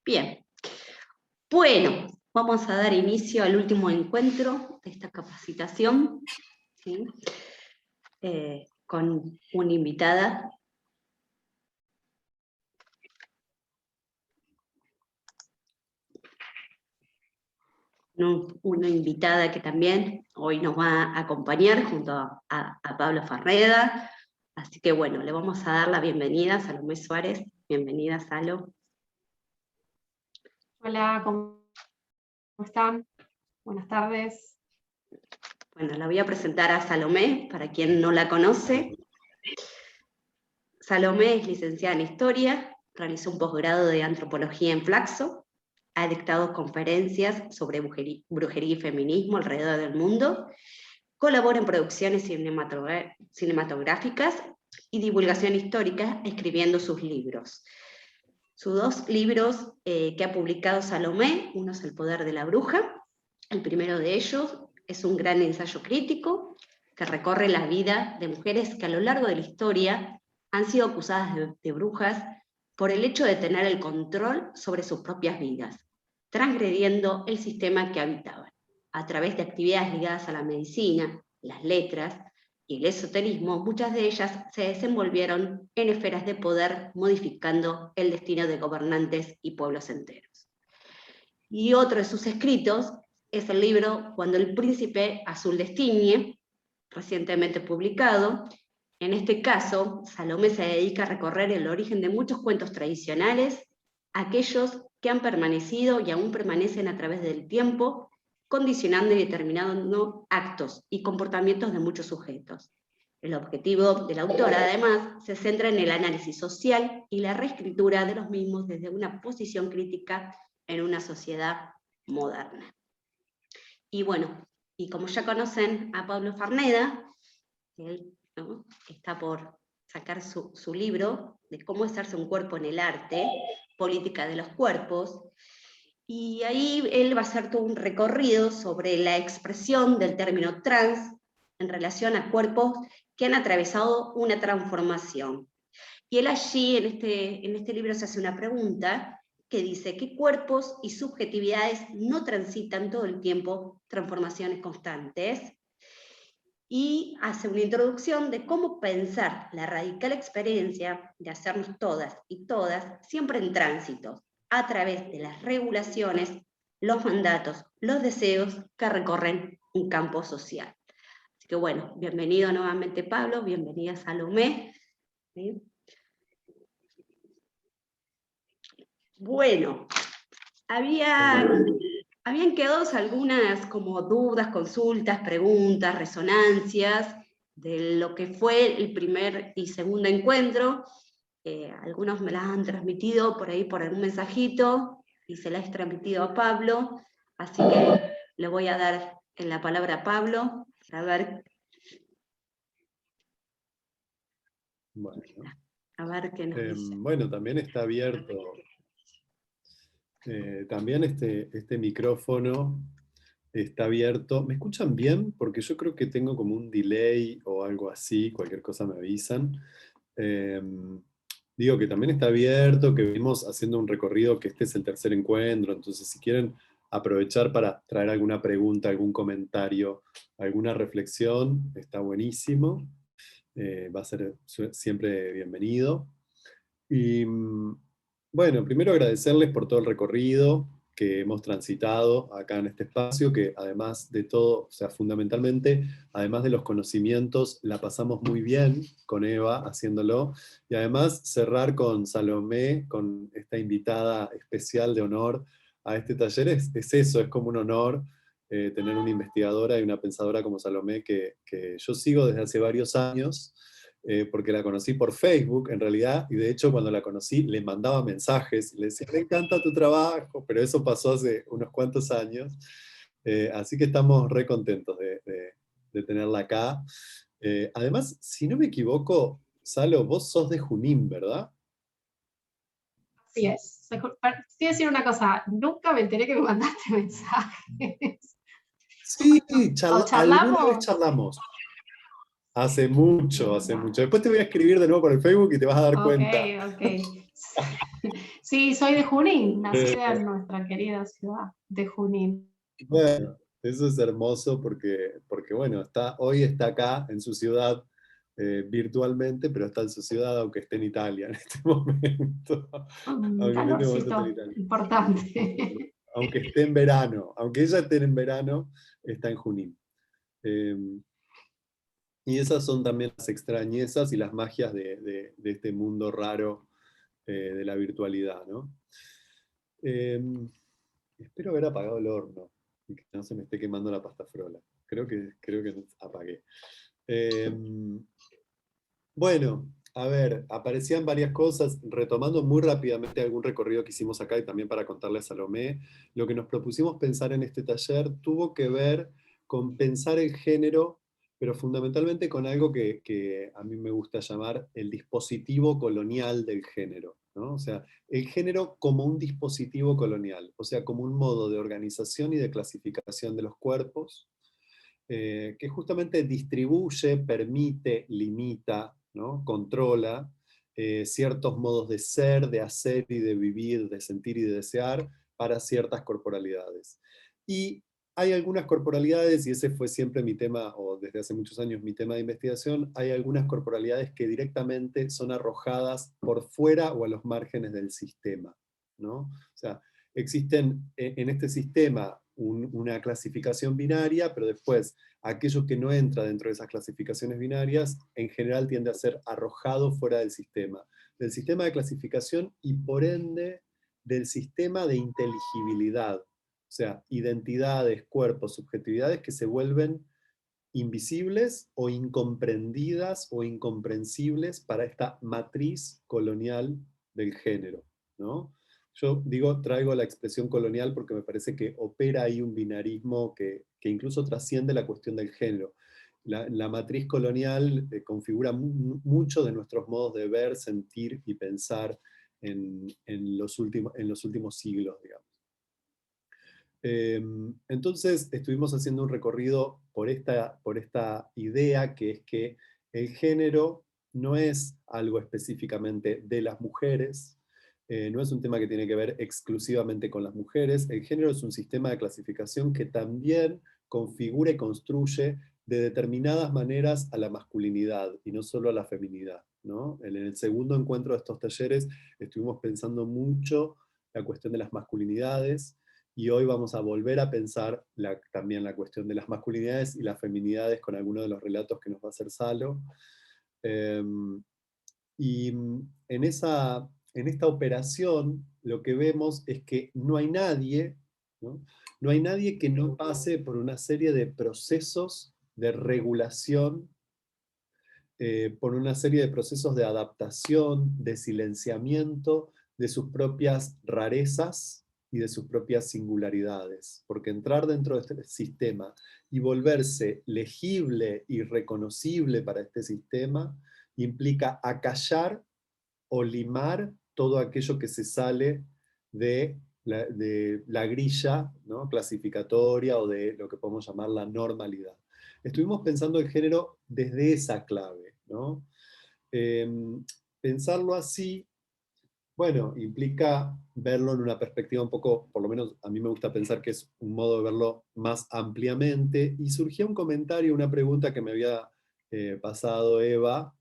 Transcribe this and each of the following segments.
Bien. Bueno, vamos a dar inicio al último encuentro de esta capacitación, ¿sí? Con una invitada. Una invitada que también hoy nos va a acompañar junto a Pablo Farreda. Así que bueno, le vamos a dar la bienvenida a Salomé Suárez. Bienvenida, Salo. Hola, ¿cómo están? Buenas tardes. Bueno, la voy a presentar a Salomé, para quien no la conoce. Salomé es licenciada en Historia, realizó un posgrado de Antropología en Flaxo, ha dictado conferencias sobre brujería y feminismo alrededor del mundo, colabora en producciones cinematográficas y divulgación histórica, escribiendo sus libros. Sus dos libros que ha publicado Salomé, uno es El poder de la bruja, el primero de ellos es un gran ensayo crítico que recorre la vida de mujeres que a lo largo de la historia han sido acusadas de brujas por el hecho de tener el control sobre sus propias vidas, transgrediendo el sistema que habitaban, a través de actividades ligadas a la medicina, las letras y el esoterismo. Muchas de ellas se desenvolvieron en esferas de poder, modificando el destino de gobernantes y pueblos enteros. Y otro de sus escritos es el libro Cuando el príncipe azul destiñe, recientemente publicado. En este caso, Salomé se dedica a recorrer el origen de muchos cuentos tradicionales, aquellos que han permanecido y aún permanecen a través del tiempo, condicionando y determinando actos y comportamientos de muchos sujetos. El objetivo de la autora, además, se centra en el análisis social y la reescritura de los mismos desde una posición crítica en una sociedad moderna. Y bueno, y como ya conocen a Pablo Farreda, él, ¿no?, está por sacar su libro de cómo hacerse un cuerpo en el arte, política de los cuerpos, y ahí él va a hacer todo un recorrido sobre la expresión del término trans en relación a cuerpos que han atravesado una transformación. Y él allí, en este libro, se hace una pregunta que dice: ¿qué cuerpos y subjetividades no transitan todo el tiempo transformaciones constantes? Y hace una introducción de cómo pensar la radical experiencia de hacernos todas y todas siempre en tránsito, a través de las regulaciones, los mandatos, los deseos que recorren un campo social. Así que bueno, bienvenido nuevamente Pablo, bienvenida Salomé. ¿Sí? Bueno, habían quedado algunas como dudas, consultas, preguntas, resonancias de lo que fue el primer y segundo encuentro. Algunos me las han transmitido por ahí por algún mensajito y se las he transmitido a Pablo, así que le voy a dar la palabra a Pablo para ver. Bueno, a ver qué nos dice. Bueno, también está abierto. También este micrófono está abierto. ¿Me escuchan bien? Porque yo creo que tengo como un delay o algo así, cualquier cosa me avisan. Digo que también está abierto, que venimos haciendo un recorrido, que este es el tercer encuentro, entonces si quieren aprovechar para traer alguna pregunta, algún comentario, alguna reflexión, está buenísimo. Va a ser siempre bienvenido. Y bueno, primero agradecerles por todo el recorrido que hemos transitado acá en este espacio, que además de todo, o sea, fundamentalmente, además de los conocimientos, la pasamos muy bien con Eva haciéndolo, y además cerrar con Salomé, con esta invitada especial de honor a este taller, es eso, es como un honor tener una investigadora y una pensadora como Salomé, que yo sigo desde hace varios años, porque la conocí por Facebook, en realidad, y de hecho cuando la conocí le mandaba mensajes, le decía, me encanta tu trabajo, pero eso pasó hace unos cuantos años, así que estamos re contentos de tenerla acá. Además, si no me equivoco, Salo, vos sos de Junín, ¿verdad? Así es. Quiero decir una cosa, nunca me enteré que me mandaste mensajes. Sí, alguna vez ¿Charlamos? charlamos. Hace mucho, hace mucho. Después te voy a escribir de nuevo por el Facebook y te vas a dar cuenta. Ok. Sí, soy de Junín, nacida en nuestra querida ciudad de Junín. Bueno, eso es hermoso porque bueno, hoy está acá en su ciudad virtualmente, pero está en su ciudad aunque esté en Italia en este momento. Un Aunque en este momento esté en calorcito Italia. importante. Aunque esté en verano, aunque ella esté en verano, está en Junín. Eh, y esas son también las extrañezas y las magias de este mundo raro de la virtualidad, ¿no? Eh, Espero haber apagado el horno y que no se me esté quemando la pasta frola. Creo que apagué. Eh, bueno, a ver, aparecían varias cosas, retomando muy rápidamente algún recorrido que hicimos acá y también para contarle a Salomé, lo que nos propusimos pensar en este taller tuvo que ver con pensar el género, pero fundamentalmente con algo que a mí me gusta llamar el dispositivo colonial del género, ¿no? O sea, el género como un dispositivo colonial, o sea, como un modo de organización y de clasificación de los cuerpos, que justamente distribuye, permite, limita, ¿no? Controla ciertos modos de ser, de hacer y de vivir, de sentir y de desear para ciertas corporalidades. Y hay algunas corporalidades, y ese fue siempre mi tema, o desde hace muchos años mi tema de investigación, hay algunas corporalidades que directamente son arrojadas por fuera o a los márgenes del sistema, ¿no? O sea, existen en este sistema una clasificación binaria, pero después aquello que no entra dentro de esas clasificaciones binarias en general tiende a ser arrojado fuera del sistema de clasificación y por ende del sistema de inteligibilidad, o sea, identidades, cuerpos, subjetividades que se vuelven invisibles o incomprendidas o incomprensibles para esta matriz colonial del género, ¿no? Yo digo, traigo la expresión colonial porque me parece que opera ahí un binarismo que incluso trasciende la cuestión del género. La matriz colonial configura mucho de nuestros modos de ver, sentir y pensar en los últimos siglos, digamos. Entonces estuvimos haciendo un recorrido por esta idea que es que el género no es algo específicamente de las mujeres, no es un tema que tiene que ver exclusivamente con las mujeres, el género es un sistema de clasificación que también configura y construye de determinadas maneras a la masculinidad y no solo a la feminidad, ¿no? En el segundo encuentro de estos talleres estuvimos pensando mucho la cuestión de las masculinidades, y hoy vamos a volver a pensar también la cuestión de las masculinidades y las feminidades con algunos de los relatos que nos va a hacer Salo. Y en esta operación lo que vemos es que no hay nadie, ¿no? No hay nadie que no pase por una serie de procesos de regulación, por una serie de procesos de adaptación, de silenciamiento de sus propias rarezas y de sus propias singularidades, porque entrar dentro de este sistema y volverse legible y reconocible para este sistema implica acallar o limar todo aquello que se sale de la grilla, ¿no? Clasificatoria o de lo que podemos llamar la normalidad. Estuvimos pensando el género desde esa clave, ¿no? Eh, Pensarlo así, bueno, implica verlo en una perspectiva un poco, por lo menos a mí me gusta pensar que es un modo de verlo más ampliamente, y surgió un comentario, una pregunta que me había pasado Eva,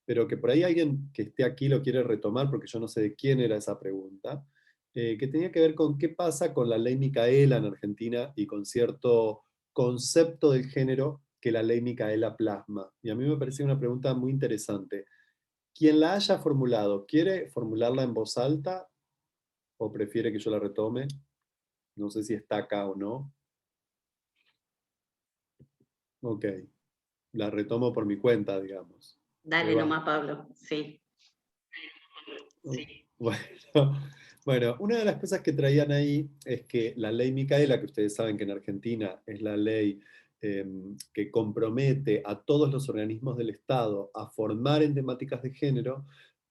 pero que por ahí alguien que esté aquí lo quiere retomar, porque yo no sé de quién era esa pregunta, que tenía que ver con qué pasa con la ley Micaela en Argentina y con cierto concepto del género que la ley Micaela plasma. Y a mí me parecía una pregunta muy interesante. Quien la haya formulado, ¿quiere formularla en voz alta o prefiere que yo la retome? No sé si está acá o no. Ok, la retomo por mi cuenta, digamos. Dale Eva. nomás, Pablo, sí. Bueno, bueno, una de las cosas que traían ahí es que la ley Micaela, que ustedes saben que en Argentina es la ley que compromete a todos los organismos del Estado a formar en temáticas de género,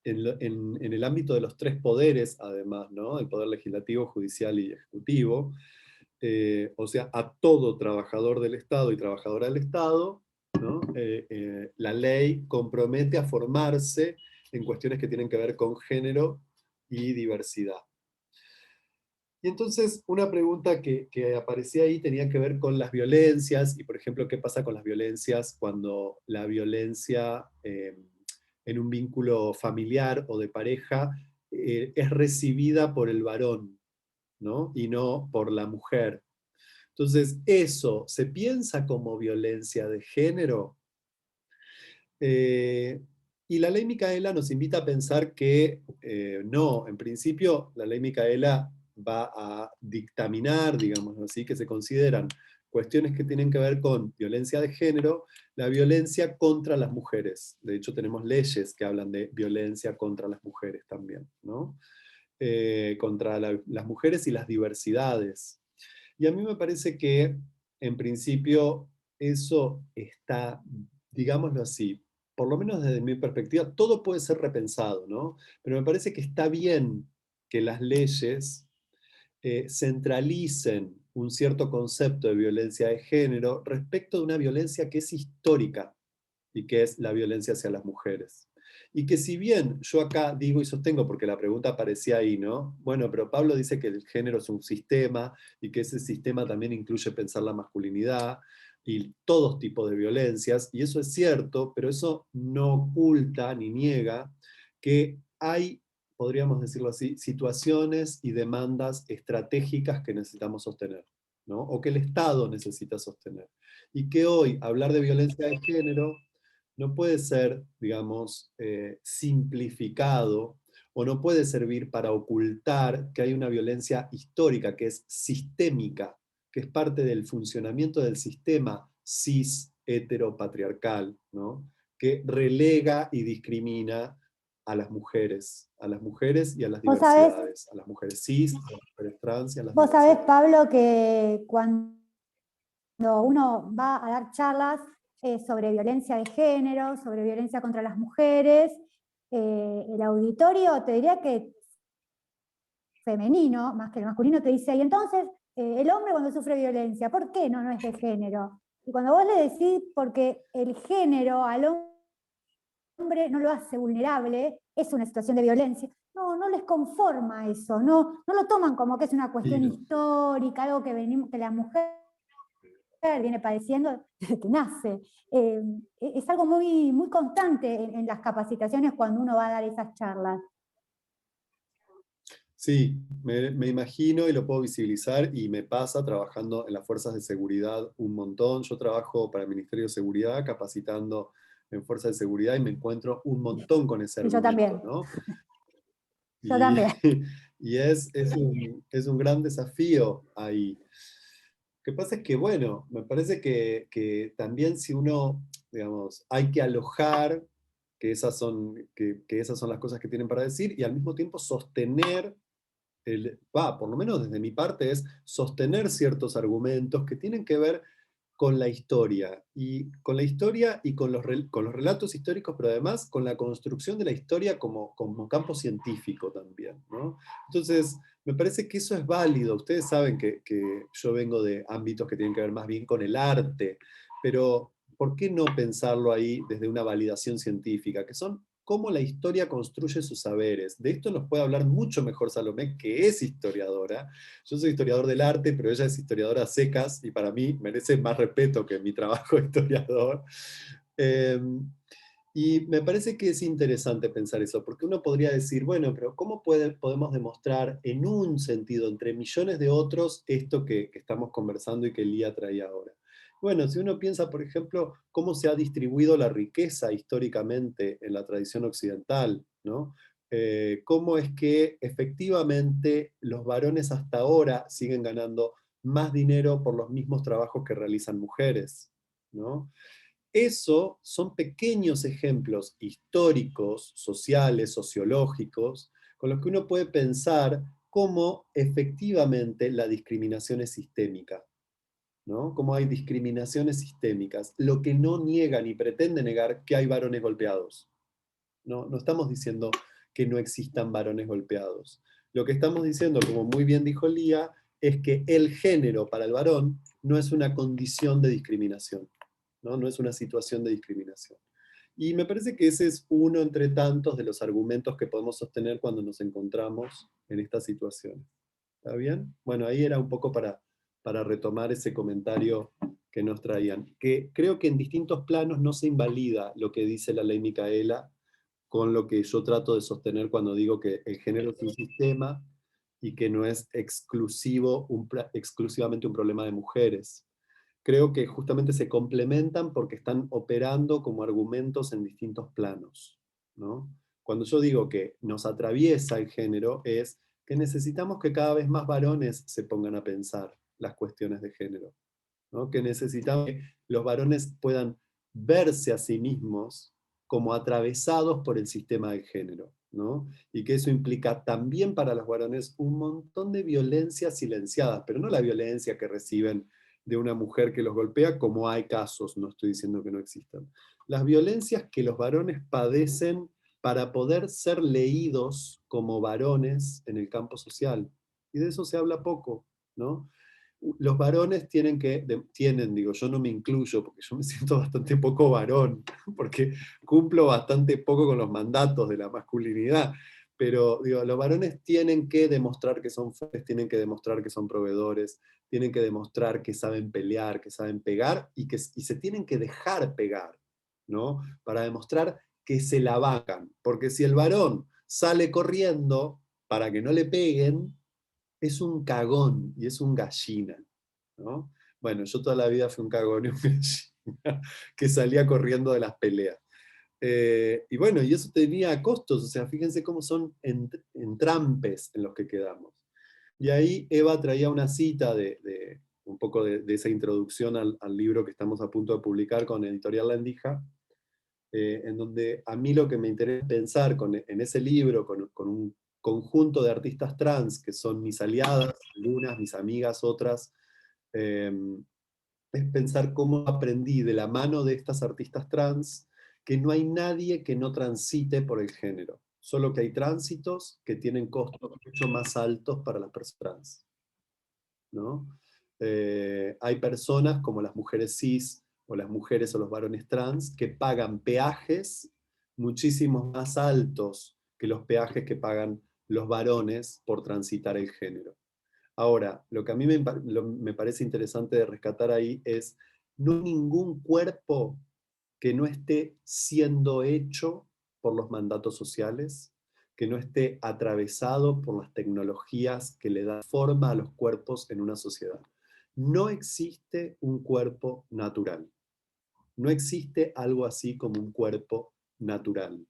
en el ámbito de los tres poderes, además, ¿no? El poder legislativo, judicial y ejecutivo, o sea, a todo trabajador del Estado y trabajadora del Estado, ¿no? La ley compromete a formarse en cuestiones que tienen que ver con género y diversidad. Y entonces una pregunta que aparecía ahí tenía que ver con las violencias, y por ejemplo, ¿qué pasa con las violencias cuando la violencia en un vínculo familiar o de pareja es recibida por el varón, ¿no? Y no por la mujer? Entonces, ¿eso se piensa como violencia de género? Eh, y la ley Micaela nos invita a pensar que no, en principio la ley Micaela va a dictaminar, digamos así, que se consideran cuestiones que tienen que ver con violencia de género, la violencia contra las mujeres. De hecho, tenemos leyes que hablan de violencia contra las mujeres también, ¿no? Contra las mujeres y las diversidades. Y a mí me parece que, en principio, eso está, digámoslo así, por lo menos desde mi perspectiva, todo puede ser repensado, ¿no? Pero me parece que está bien que las leyes centralicen un cierto concepto de violencia de género respecto de una violencia que es histórica y que es la violencia hacia las mujeres. Y que si bien yo acá digo y sostengo, porque la pregunta aparecía ahí, ¿no? Bueno, pero Pablo dice que el género es un sistema y que ese sistema también incluye pensar la masculinidad y todos tipos de violencias, y eso es cierto, pero eso no oculta ni niega que hay, podríamos decirlo así, situaciones y demandas estratégicas que necesitamos sostener, ¿no? O que el Estado necesita sostener. Y que hoy hablar de violencia de género no puede ser, digamos, simplificado, o no puede servir para ocultar que hay una violencia histórica, que es sistémica, que es parte del funcionamiento del sistema cis heteropatriarcal, ¿no? Que relega y discrimina a las mujeres y a las Vos sabés, diversidades, a las mujeres cis, a las mujeres trans y a las vos sabés, diversidades. Pablo, que cuando uno va a dar charlas sobre violencia de género, sobre violencia contra las mujeres, el auditorio, te diría que femenino, más que el masculino, te dice, y entonces, el hombre cuando sufre violencia, ¿por qué no es de género? Y cuando vos le decís, porque el género al hombre no lo hace vulnerable, es una situación de violencia, no les conforma eso, no lo toman como que es una cuestión histórica, algo que la mujer viene padeciendo desde que nace. Es algo muy, muy constante en las capacitaciones cuando uno va a dar esas charlas. Sí, me imagino y lo puedo visibilizar, y me pasa trabajando en las fuerzas de seguridad un montón. Yo trabajo para el Ministerio de Seguridad capacitando en fuerzas de seguridad y me encuentro un montón con ese Y yo argumento, también. ¿no? Yo Y, también. y es un gran desafío ahí. Lo que pasa es que, bueno, me parece que también si uno, digamos, hay que alojar que esas son las cosas que tienen para decir, y al mismo tiempo sostener por lo menos desde mi parte, es sostener ciertos argumentos que tienen que ver con la historia, y con la historia y con con los relatos históricos, pero además con la construcción de la historia como campo científico también, ¿no? Entonces, me parece que eso es válido. Ustedes saben que yo vengo de ámbitos que tienen que ver más bien con el arte, pero ¿por qué no pensarlo ahí desde una validación científica? Que son cómo la historia construye sus saberes. De esto nos puede hablar mucho mejor Salomé, que es historiadora. Yo soy historiador del arte, pero ella es historiadora a secas, y para mí merece más respeto que mi trabajo de historiador. Eh, y me parece que es interesante pensar eso, porque uno podría decir, bueno, pero ¿cómo podemos demostrar en un sentido, entre millones de otros, esto que estamos conversando y que Lía traía ahora? Bueno, si uno piensa, por ejemplo, cómo se ha distribuido la riqueza históricamente en la tradición occidental, ¿no? Cómo es que efectivamente los varones hasta ahora siguen ganando más dinero por los mismos trabajos que realizan mujeres, ¿no? Eso son pequeños ejemplos históricos, sociales, sociológicos, con los que uno puede pensar cómo efectivamente la discriminación es sistémica, ¿no? Cómo hay discriminaciones sistémicas, lo que no niega ni pretende negar que hay varones golpeados. No estamos diciendo que no existan varones golpeados. Lo que estamos diciendo, como muy bien dijo Lía, es que el género para el varón no es una condición de discriminación, ¿no? No es una situación de discriminación. Y me parece que ese es uno entre tantos de los argumentos que podemos sostener cuando nos encontramos en esta situación. ¿Está bien? Bueno, ahí era un poco para retomar ese comentario que nos traían. Que creo que en distintos planos no se invalida lo que dice la ley Micaela con lo que yo trato de sostener cuando digo que el género es un sistema y que no es exclusivamente un problema de mujeres. Creo que justamente se complementan porque están operando como argumentos en distintos planos, ¿no? Cuando yo digo que nos atraviesa el género es que necesitamos que cada vez más varones se pongan a pensar las cuestiones de género, ¿no? Que necesitamos que los varones puedan verse a sí mismos como atravesados por el sistema de género, ¿no? Y que eso implica también para los varones un montón de violencias silenciadas, pero no la violencia que reciben de una mujer que los golpea, como hay casos, no estoy diciendo que no existan. Las violencias que los varones padecen para poder ser leídos como varones en el campo social. Y de eso se habla poco, ¿no? Los varones digo, yo no me incluyo porque yo me siento bastante poco varón, porque cumplo bastante poco con los mandatos de la masculinidad, pero digo, los varones tienen que demostrar que son fuertes, tienen que demostrar que son proveedores, tienen que demostrar que saben pelear, que saben pegar, y se tienen que dejar pegar, ¿no? Para demostrar que se la bancan, porque si el varón sale corriendo para que no le peguen, es un cagón y es un gallina, ¿no? Bueno, yo toda la vida fui un cagón y un gallina que salía corriendo de las peleas. Y bueno, y eso tenía costos, o sea, fíjense cómo son entrampes en los que quedamos. Y ahí Eva traía una cita de un poco de esa introducción al libro que estamos a punto de publicar con Editorial La Endija, en donde a mí lo que me interesa pensar en ese libro, con un conjunto de artistas trans, que son mis aliadas, algunas, mis amigas, otras, eh, es pensar cómo aprendí de la mano de estas artistas trans que no hay nadie que no transite por el género, solo que hay tránsitos que tienen costos mucho más altos para las personas trans, ¿no? Hay personas como las mujeres cis o las mujeres o los varones trans que pagan peajes muchísimo más altos que los peajes que pagan los varones por transitar el género. Ahora, lo que a mí me parece interesante de rescatar ahí es no hay ningún cuerpo que no esté siendo hecho por los mandatos sociales, que no esté atravesado por las tecnologías que le dan forma a los cuerpos en una sociedad. No existe un cuerpo natural. No existe algo así como un cuerpo natural.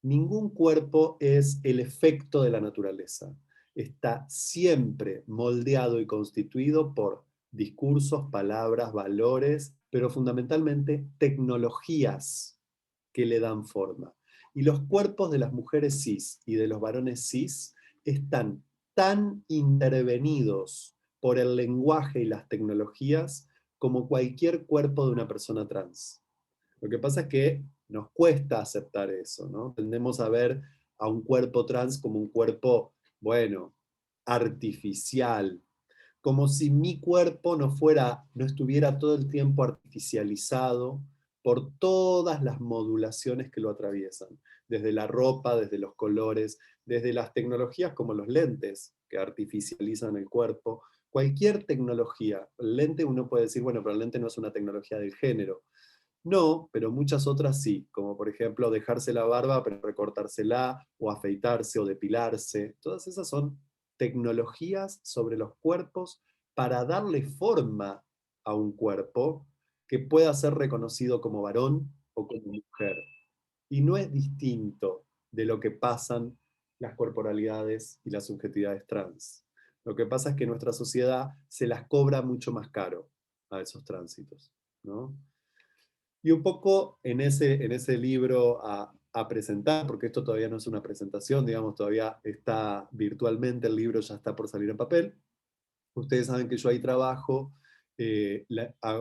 Ningún cuerpo es el efecto de la naturaleza. Está siempre moldeado y constituido por discursos, palabras, valores, pero fundamentalmente tecnologías que le dan forma. Y los cuerpos de las mujeres cis y de los varones cis están tan intervenidos por el lenguaje y las tecnologías como cualquier cuerpo de una persona trans. Lo que pasa es que nos cuesta aceptar eso, ¿no? Tendemos a ver a un cuerpo trans como un cuerpo, bueno, artificial, como si mi cuerpo no estuviera todo el tiempo artificializado por todas las modulaciones que lo atraviesan, desde la ropa, desde los colores, desde las tecnologías como los lentes que artificializan el cuerpo, cualquier tecnología. El lente uno puede decir, bueno, pero el lente no es una tecnología del género. No, pero muchas otras sí, como por ejemplo dejarse la barba pero recortársela, o afeitarse o depilarse. Todas esas son tecnologías sobre los cuerpos para darle forma a un cuerpo que pueda ser reconocido como varón o como mujer. Y no es distinto de lo que pasan las corporalidades y las subjetividades trans. Lo que pasa es que nuestra sociedad se las cobra mucho más caro a esos tránsitos, ¿no? Y un poco en ese libro a presentar, porque esto todavía no es una presentación, digamos, todavía está virtualmente, el libro ya está por salir en papel. Ustedes saben que yo ahí trabajo,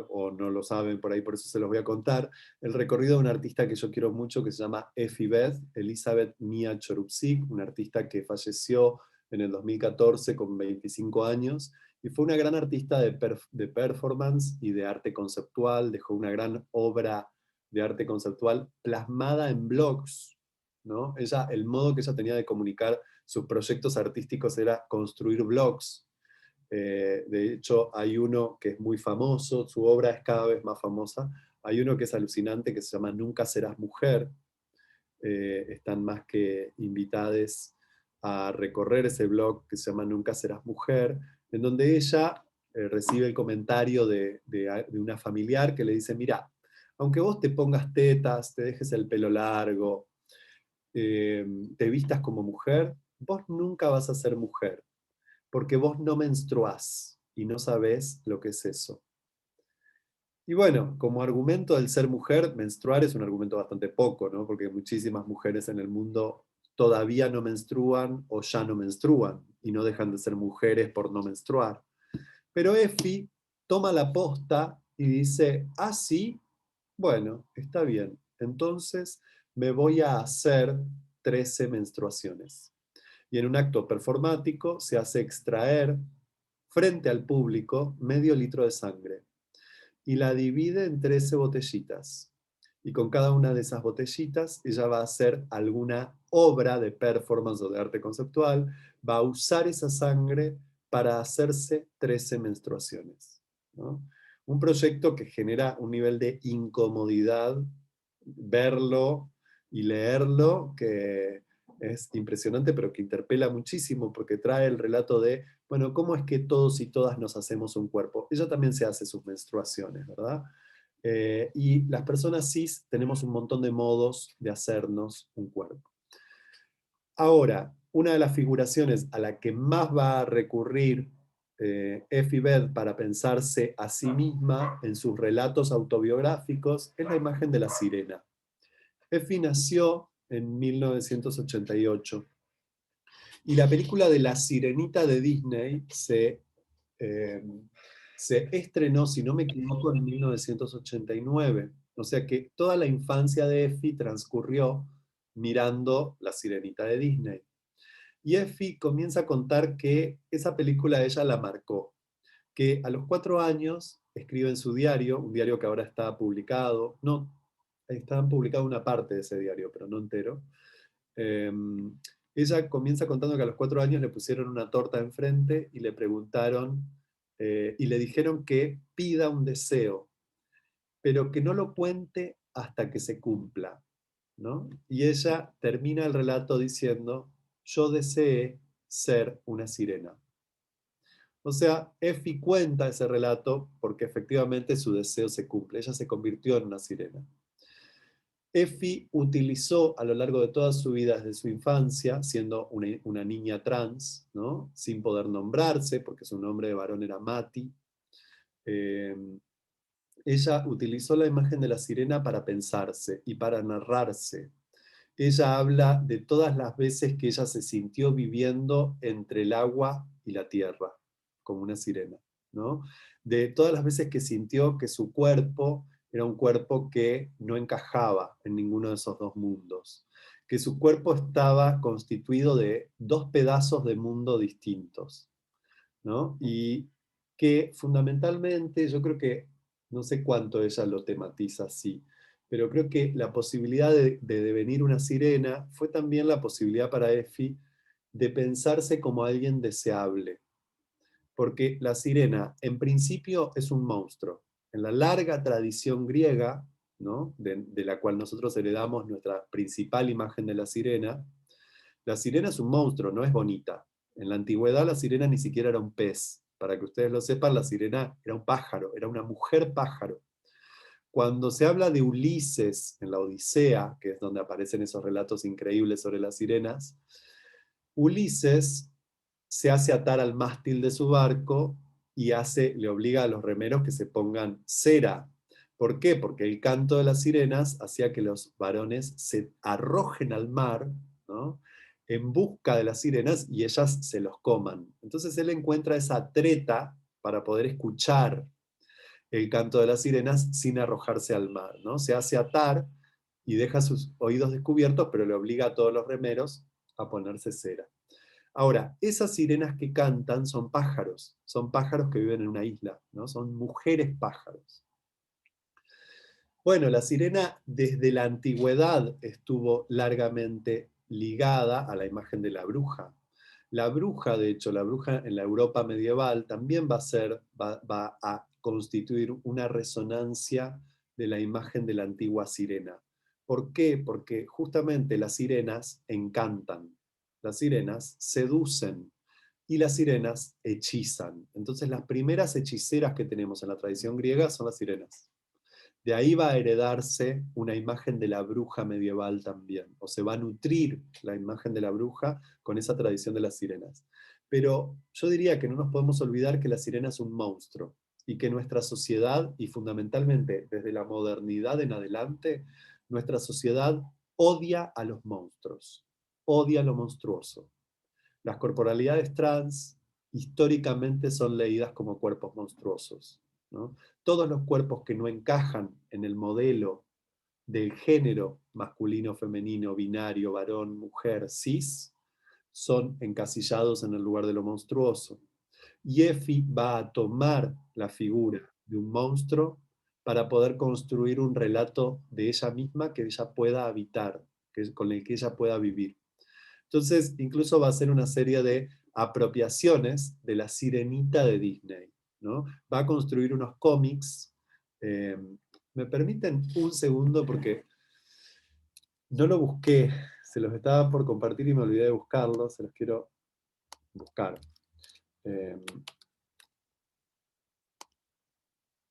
o no lo saben por ahí, por eso se los voy a contar, el recorrido de una artista que yo quiero mucho, que se llama Elizabeth Mia Chorupsik, una artista que falleció en el 2014 con 25 años, y fue una gran artista de performance y de arte conceptual, dejó una gran obra de arte conceptual plasmada en blogs, ¿no? El modo que ella tenía de comunicar sus proyectos artísticos era construir blogs. De hecho, hay uno que es muy famoso, su obra es cada vez más famosa, hay uno que es alucinante que se llama Nunca serás mujer. Están más que invitadas a recorrer ese blog que se llama Nunca serás mujer, en donde ella recibe el comentario de una familiar que le dice, mira, aunque vos te pongas tetas, te dejes el pelo largo, te vistas como mujer, vos nunca vas a ser mujer, porque vos no menstruás y no sabés lo que es eso. Y bueno, como argumento del ser mujer, menstruar es un argumento bastante poco, ¿no? Porque muchísimas mujeres en el mundo todavía no menstruan o ya no menstruan y no dejan de ser mujeres por no menstruar. Pero Effie toma la posta y dice, ah, sí, bueno, está bien. Entonces me voy a hacer 13 menstruaciones. Y en un acto performático se hace extraer frente al público medio litro de sangre y la divide en 13 botellitas. Y con cada una de esas botellitas ella va a hacer alguna obra de performance o de arte conceptual, va a usar esa sangre para hacerse 13 menstruaciones, ¿no? Un proyecto que genera un nivel de incomodidad, verlo y leerlo, que es impresionante, pero que interpela muchísimo, porque trae el relato de, bueno, ¿cómo es que todos y todas nos hacemos un cuerpo? Ella también se hace sus menstruaciones, ¿verdad? Y las personas cis tenemos un montón de modos de hacernos un cuerpo. Ahora, una de las figuraciones a la que más va a recurrir Effie Bed para pensarse a sí misma en sus relatos autobiográficos es la imagen de la sirena. Effie nació en 1988 y la película de La Sirenita de Disney se estrenó, si no me equivoco, en 1989. O sea que toda la infancia de Effie transcurrió mirando La Sirenita de Disney. Y Effie comienza a contar que esa película ella la marcó, que a los 4 años escribe en su diario, un diario que ahora está publicado, no, está publicado una parte de ese diario, pero no entero. Ella comienza contando que a los 4 años le pusieron una torta enfrente y le preguntaron, y le dijeron que pida un deseo, pero que no lo cuente hasta que se cumpla, ¿no? Y ella termina el relato diciendo, yo deseé ser una sirena. O sea, Effie cuenta ese relato porque efectivamente su deseo se cumple. Ella se convirtió en una sirena. Effie utilizó a lo largo de toda su vida, desde su infancia, siendo una niña trans, ¿no? Sin poder nombrarse, porque su nombre de varón era Mati. Ella utilizó la imagen de la sirena para pensarse y para narrarse. Ella habla de todas las veces que ella se sintió viviendo entre el agua y la tierra, como una sirena, ¿no? De todas las veces que sintió que su cuerpo era un cuerpo que no encajaba en ninguno de esos dos mundos, que su cuerpo estaba constituido de 2 pedazos de mundo distintos, ¿no? Y que fundamentalmente yo creo que, no sé cuánto ella lo tematiza así, pero creo que la posibilidad de devenir una sirena fue también la posibilidad para Effie de pensarse como alguien deseable. Porque la sirena, en principio, es un monstruo. En la larga tradición griega, ¿no? de la cual nosotros heredamos nuestra principal imagen de la sirena es un monstruo, no es bonita. En la antigüedad la sirena ni siquiera era un pez. Para que ustedes lo sepan, la sirena era un pájaro, era una mujer pájaro. Cuando se habla de Ulises en la Odisea, que es donde aparecen esos relatos increíbles sobre las sirenas, Ulises se hace atar al mástil de su barco y le obliga a los remeros que se pongan cera. ¿Por qué? Porque el canto de las sirenas hacía que los varones se arrojen al mar, ¿no? En busca de las sirenas y ellas se los coman. Entonces él encuentra esa treta para poder escuchar el canto de las sirenas sin arrojarse al mar, ¿no? Se hace atar y deja sus oídos descubiertos, pero le obliga a todos los remeros a ponerse cera. Ahora, esas sirenas que cantan son pájaros que viven en una isla, ¿no? Son mujeres pájaros. Bueno, la sirena desde la antigüedad estuvo largamente ligada a la imagen de la bruja. La bruja, de hecho, la bruja en la Europa medieval también va a constituir una resonancia de la imagen de la antigua sirena. ¿Por qué? Porque justamente las sirenas encantan, las sirenas seducen y las sirenas hechizan. Entonces las primeras hechiceras que tenemos en la tradición griega son las sirenas. De ahí va a heredarse una imagen de la bruja medieval también, o se va a nutrir la imagen de la bruja con esa tradición de las sirenas. Pero yo diría que no nos podemos olvidar que la sirena es un monstruo, y que nuestra sociedad, y fundamentalmente desde la modernidad en adelante, nuestra sociedad odia a los monstruos, odia lo monstruoso. Las corporalidades trans históricamente son leídas como cuerpos monstruosos, ¿no? Todos los cuerpos que no encajan en el modelo del género masculino, femenino, binario, varón, mujer, cis, son encasillados en el lugar de lo monstruoso. Y Effie va a tomar la figura de un monstruo para poder construir un relato de ella misma que ella pueda habitar, con el que ella pueda vivir. Entonces, incluso va a ser una serie de apropiaciones de la sirenita de Disney, ¿no? Va a construir unos cómics. ¿Me permiten un segundo? Porque no lo busqué, se los estaba por compartir y me olvidé de buscarlos, se los quiero buscar. En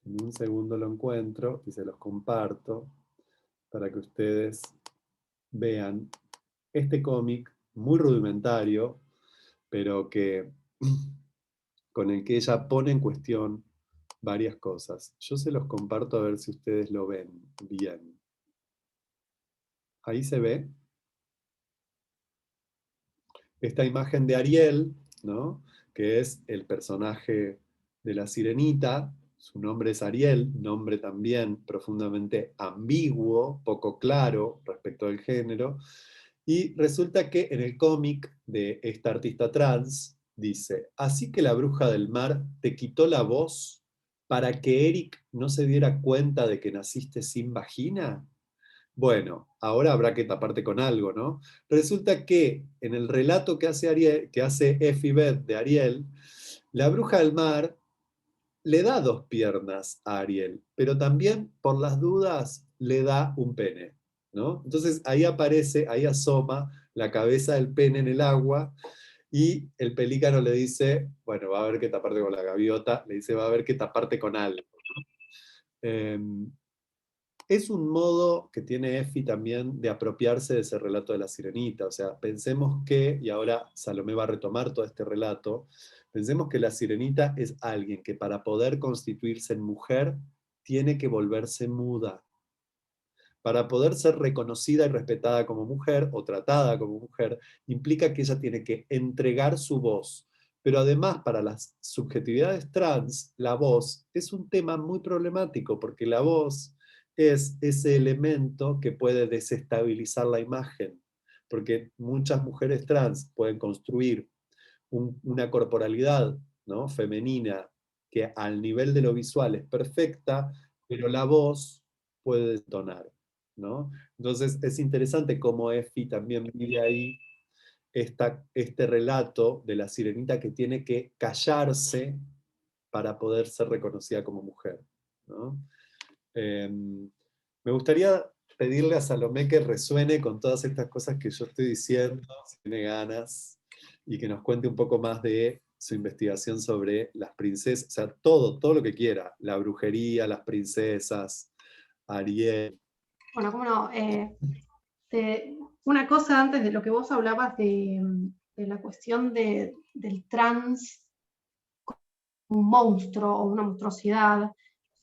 un segundo lo encuentro y se los comparto para que ustedes vean este cómic muy rudimentario, pero que con el que ella pone en cuestión varias cosas. Yo se los comparto a ver si ustedes lo ven bien. Ahí se ve esta imagen de Ariel, ¿no? Que es el personaje de la sirenita. Su nombre es Ariel, nombre también profundamente ambiguo, poco claro respecto al género. Y resulta que en el cómic de esta artista trans dice: así que la bruja del mar te quitó la voz para que Eric no se diera cuenta de que naciste sin vagina. Bueno, ahora habrá que taparte con algo, ¿no? Resulta que en el relato que hace Effie Beth de Ariel, la bruja del mar le da 2 piernas a Ariel, pero también, por las dudas, le da un pene, ¿no? Entonces ahí aparece, ahí asoma la cabeza del pene en el agua, y el pelícano le dice, bueno, va a haber que taparte con la gaviota, le dice, va a haber que taparte con algo, ¿no? Es un modo que tiene Effie también de apropiarse de ese relato de la sirenita. O sea, pensemos que, y ahora Salomé va a retomar todo este relato, pensemos que la sirenita es alguien que para poder constituirse en mujer tiene que volverse muda. Para poder ser reconocida y respetada como mujer o tratada como mujer, implica que ella tiene que entregar su voz. Pero además, para las subjetividades trans, la voz es un tema muy problemático, porque la voz es ese elemento que puede desestabilizar la imagen, porque muchas mujeres trans pueden construir una corporalidad, ¿no?, femenina que al nivel de lo visual es perfecta, pero la voz puede detonar, ¿no? Entonces es interesante cómo Effie también vive ahí este relato de la sirenita que tiene que callarse para poder ser reconocida como mujer, ¿no? Me gustaría pedirle a Salomé que resuene con todas estas cosas que yo estoy diciendo, si tiene ganas, y que nos cuente un poco más de su investigación sobre las princesas, o sea, todo lo que quiera, la brujería, las princesas, Ariel. Bueno, cómo no. Una cosa antes de lo que vos hablabas de la cuestión del trans como un monstruo o una monstruosidad.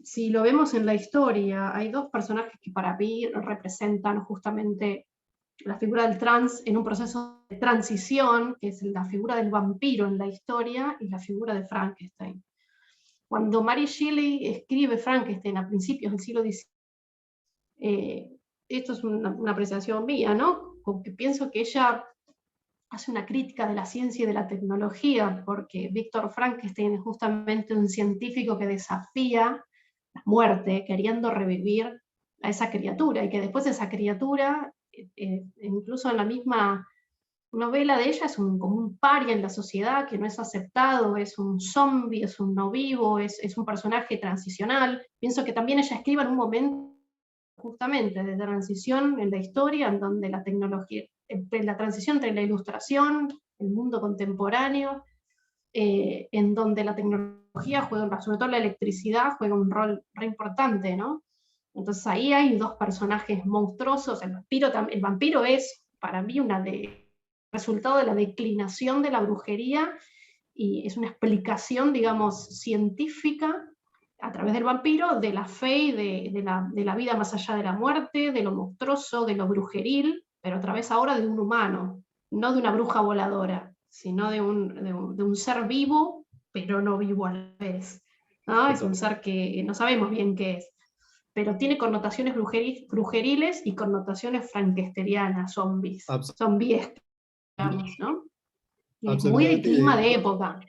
Si lo vemos en la historia, hay 2 personajes que para mí representan justamente la figura del trans en un proceso de transición, que es la figura del vampiro en la historia y la figura de Frankenstein. Cuando Mary Shelley escribe Frankenstein a principios del siglo XIX, esto es una apreciación mía, ¿no? Como que pienso que ella hace una crítica de la ciencia y de la tecnología, porque Víctor Frankenstein es justamente un científico que desafía la muerte, queriendo revivir a esa criatura, y que después esa criatura, incluso en la misma novela de ella, es como un paria en la sociedad, que no es aceptado, es un zombie, es un no vivo, es un personaje transicional. Pienso que también ella escribe en un momento justamente de transición en la historia, en donde la tecnología, la transición entre la ilustración, el mundo contemporáneo, en donde la tecnología juega, sobre todo la electricidad, juega un rol re importante, ¿no? Entonces ahí hay dos personajes monstruosos. El vampiro es, para mí, resultado de la declinación de la brujería, y es una explicación, digamos, científica a través del vampiro, de la fe y de la vida más allá de la muerte, de lo monstruoso, de lo brujeril, pero a través ahora de un humano, no de una bruja voladora, sino de un ser vivo, pero no vivo a la vez, ¿no? Es un ser que no sabemos bien qué es, pero tiene connotaciones brujeriles y connotaciones frankensteinianas, zombiescas, digamos, ¿no? Y es muy de clima de época.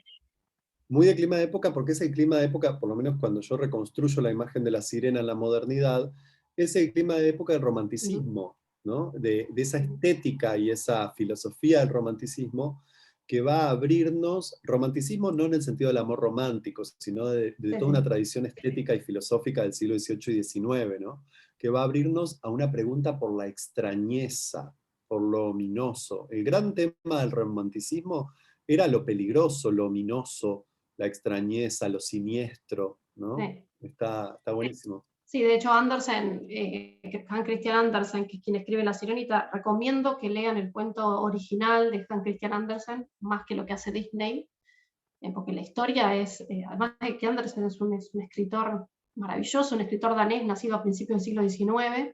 Muy de clima de época, porque es el clima de época, por lo menos cuando yo reconstruyo la imagen de la sirena en la modernidad, es el clima de época del romanticismo, ¿no? De esa estética y esa filosofía del romanticismo que va a abrirnos, romanticismo no en el sentido del amor romántico, sino de toda una tradición estética y filosófica del siglo XVIII y XIX, ¿no? Que va a abrirnos a una pregunta por la extrañeza, por lo ominoso. El gran tema del romanticismo era lo peligroso, lo ominoso, la extrañeza, lo siniestro, ¿no? Sí. Está buenísimo. Sí, de hecho Andersen, Hans Christian Andersen, que es quien escribe La Sirenita, recomiendo que lean el cuento original de Hans Christian Andersen, más que lo que hace Disney, porque la historia es, además de que Andersen es un escritor maravilloso, un escritor danés nacido a principios del siglo XIX,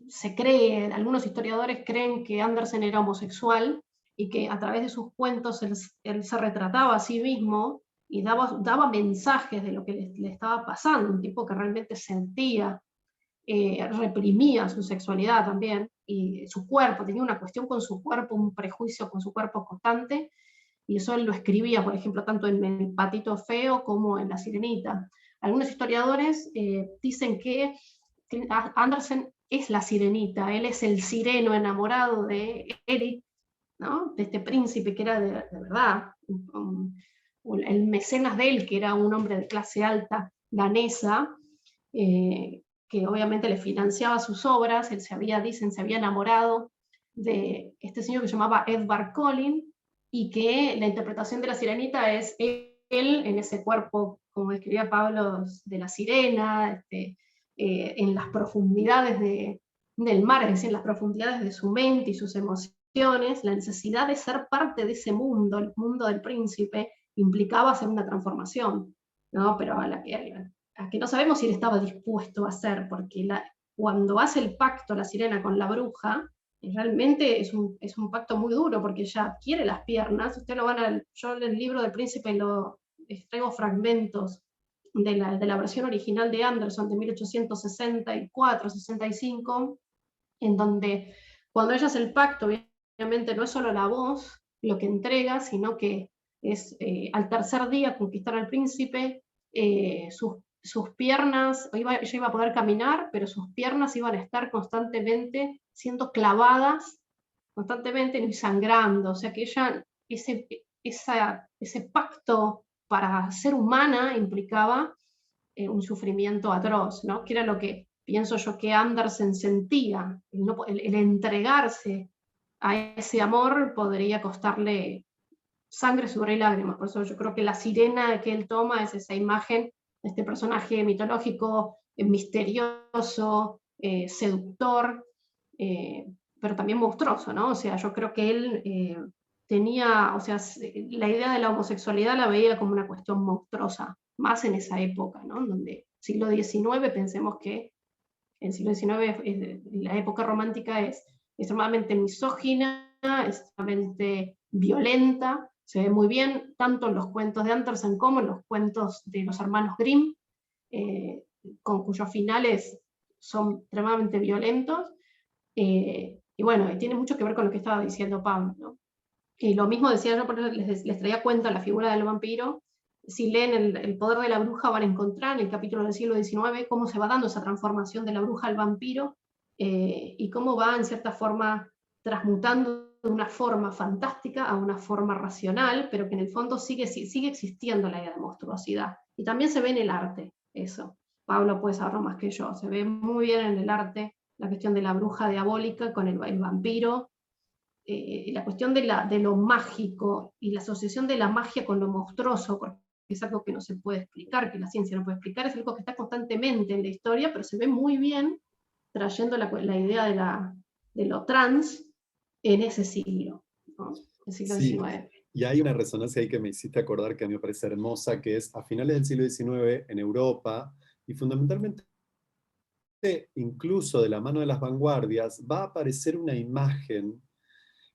se cree, algunos historiadores creen que Andersen era homosexual, y que a través de sus cuentos él se retrataba a sí mismo y daba mensajes de lo que le estaba pasando, un tipo que realmente sentía, reprimía su sexualidad también, y su cuerpo, tenía una cuestión con su cuerpo, un prejuicio con su cuerpo constante, y eso él lo escribía, por ejemplo, tanto en El Patito Feo como en La Sirenita. Algunos historiadores dicen que Andersen es la sirenita, él es el sireno enamorado de Eric, ¿no? De este príncipe que era de verdad, el mecenas de él, que era un hombre de clase alta danesa, que obviamente le financiaba sus obras. Él se había enamorado de este señor que se llamaba Edvard Collin, y que la interpretación de la sirenita es él en ese cuerpo, como describía Pablo, de la sirena, en las profundidades del mar, es decir, en las profundidades de su mente y sus emociones. La necesidad de ser parte de ese mundo, el mundo del príncipe, implicaba hacer una transformación, ¿no? Pero a que no sabemos si él estaba dispuesto a hacer, porque cuando hace el pacto la sirena con la bruja, realmente es un pacto muy duro, porque ella adquiere las piernas. Ustedes yo en el libro del príncipe traigo fragmentos de la versión original de Andersen de 1864-65, en donde cuando ella hace el pacto, obviamente no es solo la voz lo que entrega, sino que es al tercer día conquistar al príncipe, sus piernas, ella iba a poder caminar, pero sus piernas iban a estar constantemente siendo clavadas, constantemente y sangrando. O sea que ella, ese pacto para ser humana implicaba un sufrimiento atroz, ¿no? Que era lo que pienso yo que Andersen sentía. El entregarse a ese amor podría costarle sangre, sudor y lágrimas. Por eso yo creo que la sirena que él toma es esa imagen de este personaje mitológico, misterioso, seductor, pero también monstruoso, ¿no? O sea, yo creo que él tenía, o sea, la idea de la homosexualidad la veía como una cuestión monstruosa, más en esa época, ¿no? Donde siglo XIX, pensemos que el siglo XIX, la época romántica, es extremadamente misógina, extremadamente violenta. Se ve muy bien tanto en los cuentos de Andersen como en los cuentos de los hermanos Grimm, con cuyos finales son extremadamente violentos. Y bueno, tiene mucho que ver con lo que estaba diciendo Pablo, ¿no? Y lo mismo decía yo, por eso les traía cuenta la figura del vampiro, Si leen el poder de la bruja van a encontrar en el capítulo del siglo XIX cómo se va dando esa transformación de la bruja al vampiro, y cómo va en cierta forma transmutando de una forma fantástica a una forma racional, pero que en el fondo sigue existiendo la idea de monstruosidad. Y también se ve en el arte eso. Pablo puede saberlo más que yo, se ve muy bien en el arte la cuestión de la bruja diabólica con el vampiro, la cuestión de lo mágico y la asociación de la magia con lo monstruoso, porque es algo que no se puede explicar, que la ciencia no puede explicar, es algo que está constantemente en la historia, pero se ve muy bien trayendo la idea de lo trans en ese siglo, ¿no? El siglo Sí, XIX. y hay una resonancia ahí que me hiciste acordar que a mí me parece hermosa, que es a finales del siglo XIX en Europa, y fundamentalmente incluso de la mano de las vanguardias, va a aparecer una imagen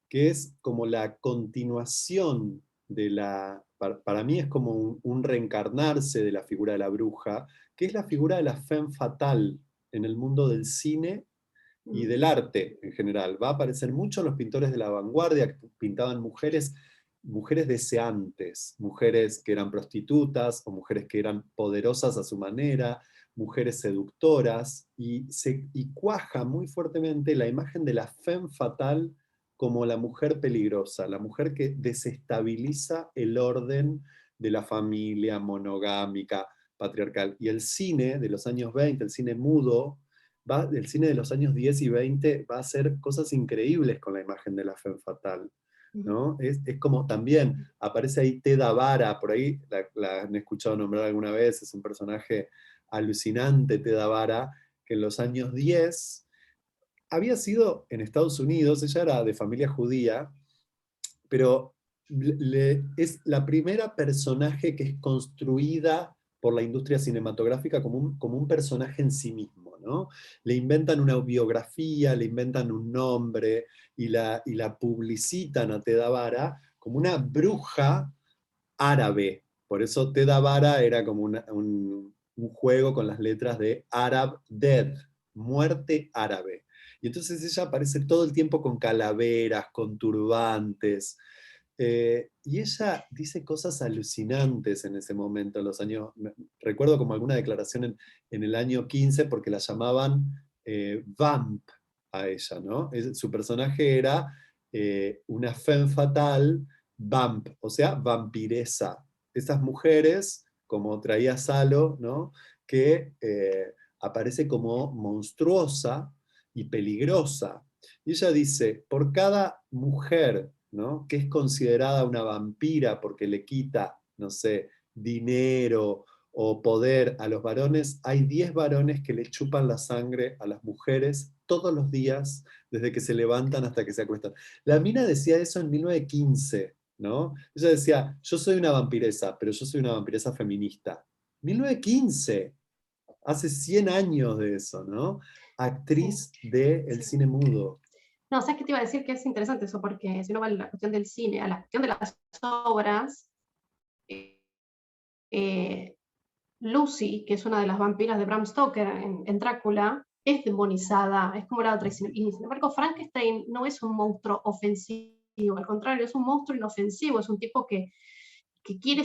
que es como la continuación de para mí es como un reencarnarse de la figura de la bruja, que es la figura de la femme fatale en el mundo del cine y del arte en general. Va a aparecer mucho en los pintores de la vanguardia, que pintaban mujeres deseantes, mujeres que eran prostitutas o mujeres que eran poderosas a su manera, mujeres seductoras, y cuaja muy fuertemente la imagen de la femme fatale como la mujer peligrosa, la mujer que desestabiliza el orden de la familia monogámica, patriarcal. Y el cine de los años 20, el cine mudo, el cine de los años 10 y 20 va a hacer cosas increíbles con la imagen de la femme fatale, ¿no? Es como también, aparece ahí Teda Vara, por ahí la han escuchado nombrar alguna vez, es un personaje alucinante, Teda Vara, que en los años 10 había sido en Estados Unidos, ella era de familia judía, pero es la primera personaje que es construida por la industria cinematográfica como un personaje en sí mismo, ¿no? Le inventan una biografía, le inventan un nombre y la publicitan a Teda Vara como una bruja árabe. Por eso Teda Vara era como un juego con las letras de Arab Dead, muerte árabe. Y entonces ella aparece todo el tiempo con calaveras, con turbantes, y ella dice cosas alucinantes en ese momento, en los años, recuerdo como alguna declaración en el año 15, porque la llamaban Vamp a ella, ¿no? Su personaje era una femme fatale Vamp, o sea, vampiresa. Esas mujeres, como traía Salo, ¿no? Que aparece como monstruosa y peligrosa. Y ella dice, por cada mujer, ¿no?, que es considerada una vampira porque le quita, no sé, dinero o poder a los varones, hay 10 varones que le chupan la sangre a las mujeres todos los días, desde que se levantan hasta que se acuestan. La mina decía eso en 1915, ¿no? Ella decía, yo soy una vampiresa, pero yo soy una vampiresa feminista. 1915, hace 100 años de eso, ¿no? Actriz del cine mudo. No, ¿sabes qué te iba a decir? Que es interesante eso, porque si uno va a la cuestión del cine, a la cuestión de las obras, Lucy, que es una de las vampiras de Bram Stoker en Drácula, es demonizada, es como la otra. Y sin embargo, Frankenstein no es un monstruo ofensivo, al contrario, es un monstruo inofensivo, es un tipo que quiere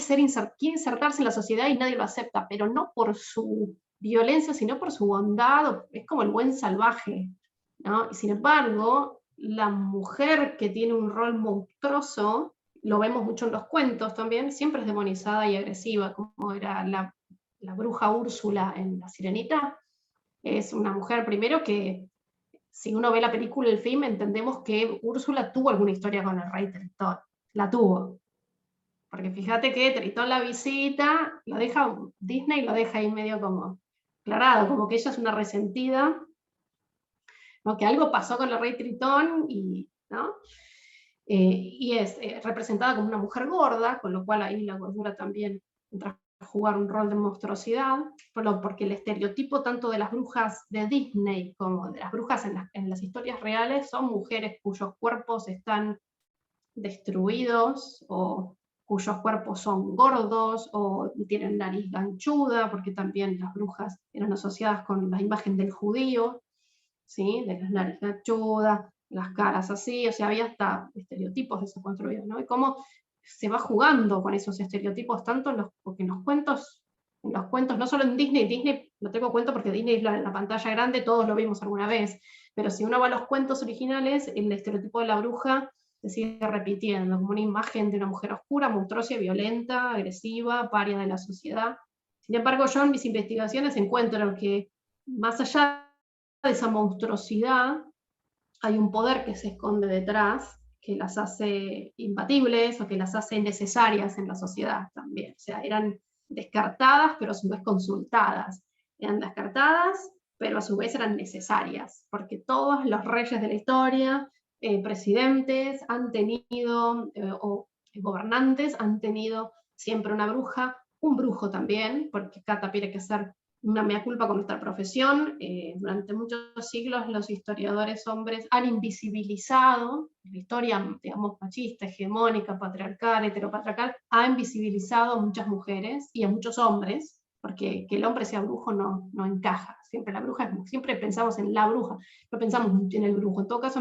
insertarse en la sociedad y nadie lo acepta, pero no por su violencia, sino por su bondad, es como el buen salvaje, ¿no? Y sin embargo, la mujer que tiene un rol monstruoso, lo vemos mucho en los cuentos también, siempre es demonizada y agresiva, como era la bruja Úrsula en La Sirenita. Es una mujer, primero, que si uno ve la película, el film, entendemos que Úrsula tuvo alguna historia con el rey Tritón, la tuvo. Porque fíjate que Tritón la visita, Disney lo deja ahí medio como aclarado, como que ella es una resentida, ¿no? Que algo pasó con el rey Tritón, ¿no? Y es representada como una mujer gorda, con lo cual ahí la gordura también entra a jugar un rol de monstruosidad, porque el estereotipo tanto de las brujas de Disney como de las brujas en las historias reales son mujeres cuyos cuerpos están destruidos o cuyos cuerpos son gordos o tienen nariz ganchuda, porque también las brujas eran asociadas con la imagen del judío, ¿sí? De las nariz ganchudas, las caras así, o sea, había hasta estereotipos de eso construidos, ¿no? Y cómo se va jugando con esos estereotipos, tanto porque en los cuentos, no solo en Disney no tengo cuento porque Disney es la pantalla grande, todos lo vimos alguna vez, pero si uno va a los cuentos originales, el estereotipo de la bruja se sigue repitiendo, como una imagen de una mujer oscura, monstruosa, violenta, agresiva, paria de la sociedad. Sin embargo, yo en mis investigaciones encuentro que más allá de esa monstruosidad, hay un poder que se esconde detrás, que las hace imbatibles o que las hace necesarias en la sociedad también. O sea, eran descartadas, pero a su vez consultadas. Eran descartadas, pero a su vez eran necesarias, porque todos los reyes de la historia, presidentes, han tenido, o gobernantes, han tenido siempre una bruja, un brujo también, porque acá también hay que hacer una mea culpa con nuestra profesión. Durante muchos siglos los historiadores hombres han invisibilizado, la historia, digamos, machista, hegemónica, patriarcal, heteropatriarcal, ha invisibilizado a muchas mujeres y a muchos hombres, porque que el hombre sea brujo no encaja. Siempre la bruja, siempre pensamos en la bruja, no pensamos en el brujo. En todo caso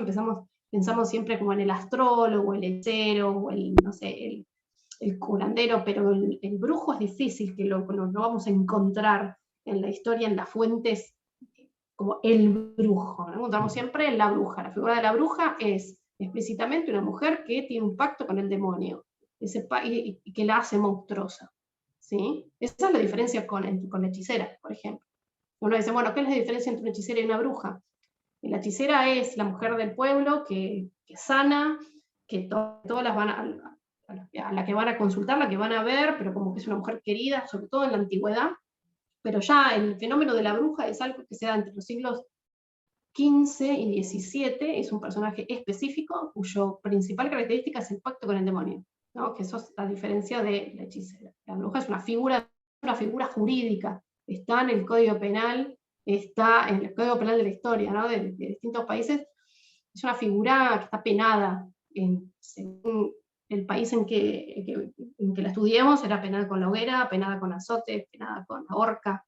pensamos siempre como en el astrólogo, el hechicero, o no sé, el curandero, pero el brujo es difícil que lo vamos a encontrar en la historia, en las fuentes, como el brujo. ¿No? Encontramos siempre en la bruja. La figura de la bruja es explícitamente una mujer que tiene un pacto con el demonio, y que la hace monstruosa. ¿Sí? Esa es la diferencia con la hechicera, por ejemplo. Uno dice, bueno, ¿qué es la diferencia entre una hechicera y una bruja? La hechicera es la mujer del pueblo que sana, que todas las van a la que van a consultar, la que van a ver, pero como que es una mujer querida, sobre todo en la antigüedad. Pero ya el fenómeno de la bruja es algo que se da entre los siglos XV y XVII, es un personaje específico cuyo principal característica es el pacto con el demonio, ¿no? Que eso es la diferencia de la hechicera. La bruja es una figura jurídica, está en el Código Penal, está en el Código Penal de la historia, ¿no? de distintos países, es una figura que está penada, según el país en que la estudiemos, era penada con la hoguera, penada con azote, penada con la horca,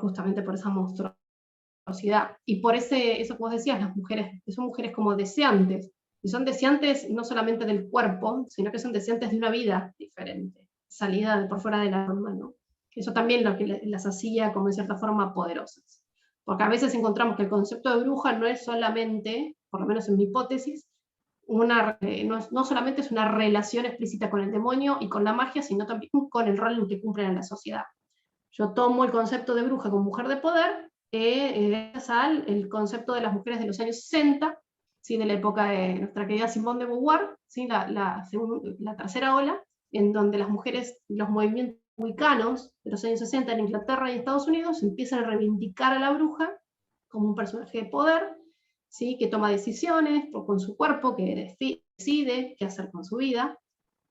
justamente por esa monstruosidad. Y por eso que vos decías, las mujeres, que son mujeres como deseantes, y son deseantes no solamente del cuerpo, sino que son deseantes de una vida diferente, salida por fuera de la norma, ¿no? Eso también lo que las hacía como en cierta forma poderosas. Porque a veces encontramos que el concepto de bruja no es solamente, por lo menos en mi hipótesis, no solamente es una relación explícita con el demonio y con la magia, sino también con el rol en que cumplen en la sociedad. Yo tomo el concepto de bruja como mujer de poder, gracias al concepto de las mujeres de los años 60, ¿sí? De la época de nuestra querida Simone de Beauvoir, ¿sí? la tercera ola, en donde las mujeres, los movimientos wiccanos de los años 60 en Inglaterra y Estados Unidos empiezan a reivindicar a la bruja como un personaje de poder, ¿sí? Que toma decisiones con su cuerpo, que decide qué hacer con su vida,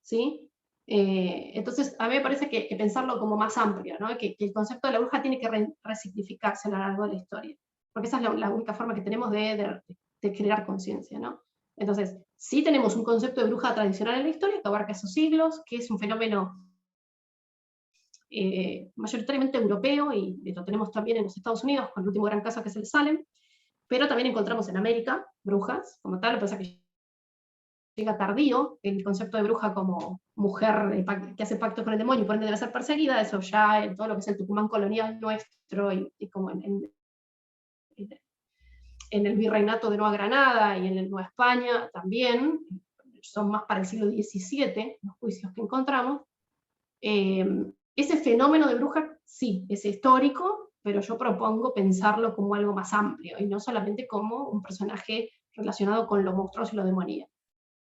¿sí? Entonces, a mí me parece que pensarlo como más amplio, ¿no? Que el concepto de la bruja tiene que resignificarse a lo largo de la historia, porque esa es la única forma que tenemos de crear conciencia, ¿no? Entonces, sí tenemos un concepto de bruja tradicional en la historia que abarca esos siglos, que es un fenómeno mayoritariamente europeo, y lo tenemos también en los Estados Unidos, con el último gran caso que es el Salem, pero también encontramos en América brujas, como tal, lo que pasa que llega tardío, el concepto de bruja como mujer que hace pactos con el demonio y por ende debe ser perseguida, eso ya en todo lo que es el Tucumán colonial nuestro, y como en el virreinato de Nueva Granada y en el Nueva España también, son más para el siglo XVII, los juicios que encontramos. Ese fenómeno de bruja, sí, es histórico, pero yo propongo pensarlo como algo más amplio, y no solamente como un personaje relacionado con lo monstruoso y lo demoníaco,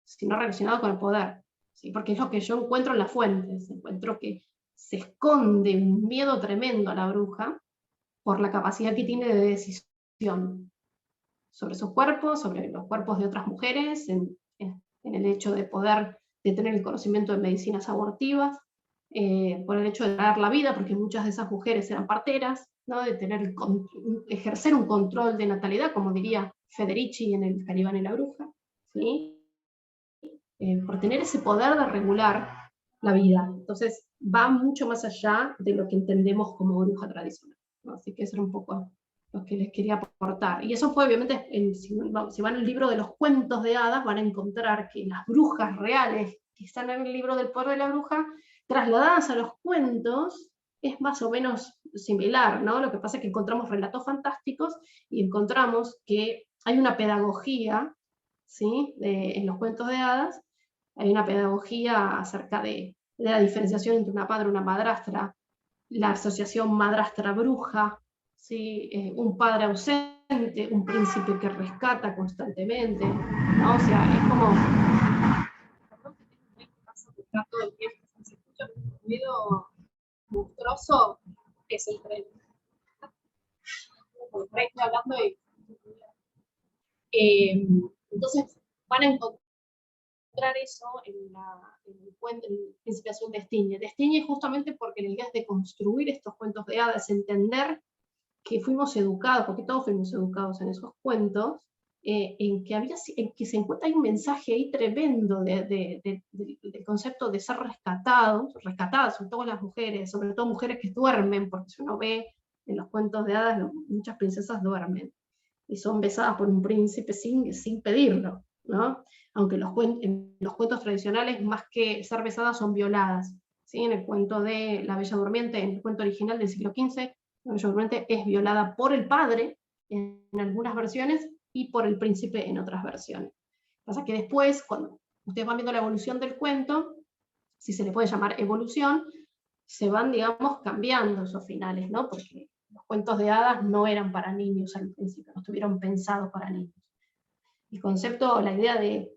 sino relacionado con el poder, ¿sí? Porque es lo que yo encuentro en las fuentes, encuentro que se esconde un miedo tremendo a la bruja por la capacidad que tiene de decisión sobre sus cuerpos, sobre los cuerpos de otras mujeres, en el hecho de poder tener el conocimiento de medicinas abortivas, por el hecho de dar la vida, porque muchas de esas mujeres eran parteras, ¿no? De ejercer un control de natalidad, como diría Federici en el Calibán y la bruja, ¿sí? Por tener ese poder de regular la vida. Entonces va mucho más allá de lo que entendemos como bruja tradicional, ¿no? Así que eso era un poco lo que les quería aportar. Y eso fue obviamente, si van al libro de los cuentos de hadas, van a encontrar que las brujas reales que están en el libro del poder de la bruja, trasladadas a los cuentos, es más o menos similar, ¿no? Lo que pasa es que encontramos relatos fantásticos y encontramos que hay una pedagogía, ¿sí? En los cuentos de hadas, hay una pedagogía acerca de la diferenciación entre una madre y una madrastra, la asociación madrastra-bruja, ¿sí? Un padre ausente, un príncipe que rescata constantemente, ¿no? O sea, es como... todo el tiempo, se escucha un ruido monstruoso, es el tren. Por ahí estoy hablando y... entonces van a encontrar eso en el cuento, en Príncipe Azul de Estiñe. De Estiñe justamente porque la idea es de construir estos cuentos de hadas, entender que fuimos educados, porque todos fuimos educados en esos cuentos, en que se encuentra un mensaje ahí tremendo del concepto de ser rescatadas, sobre todo las mujeres, sobre todo mujeres que duermen, porque si uno ve en los cuentos de hadas, muchas princesas duermen, y son besadas por un príncipe sin pedirlo, ¿no? Aunque en los cuentos tradicionales, más que ser besadas, son violadas, ¿sí? En el cuento de La Bella Durmiente, en el cuento original del siglo XV, la Bella Durmiente es violada por el padre, en algunas versiones, y por el príncipe en otras versiones. Pasa que después, cuando ustedes van viendo la evolución del cuento, si se le puede llamar evolución, se van, digamos, cambiando esos finales, ¿no? Porque los cuentos de hadas no eran para niños al principio, no estuvieron pensados para niños. El concepto, la idea de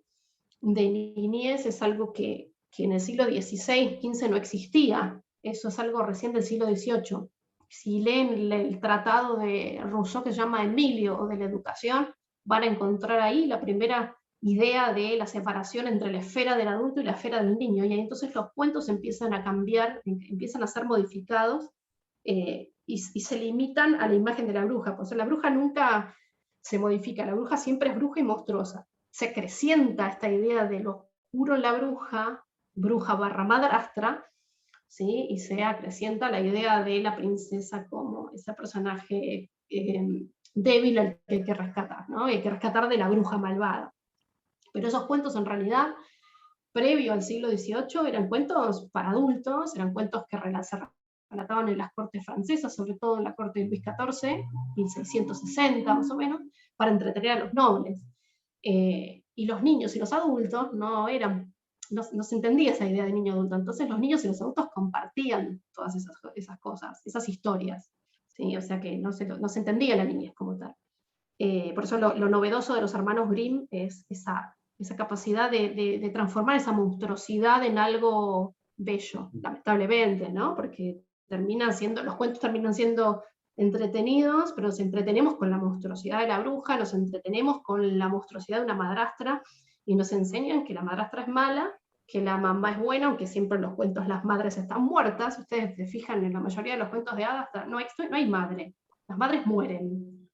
niñez es algo que en el siglo XVI, XV no existía. Eso es algo recién del siglo XVIII. Si leen el tratado de Rousseau que se llama Emilio, o de la educación, van a encontrar ahí la primera idea de la separación entre la esfera del adulto y la esfera del niño. Y entonces los cuentos empiezan a cambiar, empiezan a ser modificados, y se limitan a la imagen de la bruja. Por eso la bruja nunca se modifica, la bruja siempre es bruja y monstruosa. Se acrecienta esta idea de lo oscuro en la bruja barra madrastra, ¿sí? Y se acrecienta la idea de la princesa como ese personaje débil al que hay que rescatar, ¿no? Hay que rescatar de la bruja malvada. Pero esos cuentos en realidad, previo al siglo XVIII, eran cuentos para adultos, eran cuentos que se relataban en las cortes francesas, sobre todo en la corte de Luis XIV, 1660 más o menos, para entretener a los nobles. Y los niños y los adultos no se entendía esa idea de niño adulto, entonces los niños y los adultos compartían todas esas cosas, esas historias, ¿sí? O sea que no se entendía la niñez como tal. Por eso lo novedoso de los hermanos Grimm es esa capacidad de transformar esa monstruosidad en algo bello, lamentablemente, ¿no? Porque los cuentos terminan siendo entretenidos, pero nos entretenemos con la monstruosidad de la bruja, nos entretenemos con la monstruosidad de una madrastra, y nos enseñan que la madrastra es mala, que la mamá es buena, aunque siempre en los cuentos las madres están muertas. Ustedes se fijan en la mayoría de los cuentos de hadas, no hay madre, las madres mueren.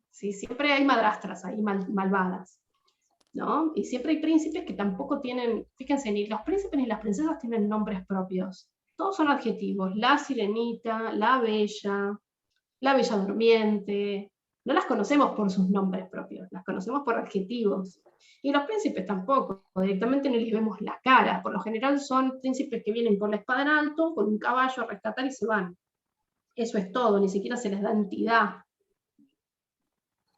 ¿Sí? Siempre hay madrastras ahí malvadas, ¿no? Y siempre hay príncipes que tampoco tienen, fíjense, ni los príncipes ni las princesas tienen nombres propios. Todos son adjetivos: la sirenita, la bella durmiente. No las conocemos por sus nombres propios, las conocemos por adjetivos. Y los príncipes tampoco, directamente no les vemos la cara. Por lo general son príncipes que vienen por la espada en alto, con un caballo a rescatar y se van. Eso es todo, ni siquiera se les da entidad.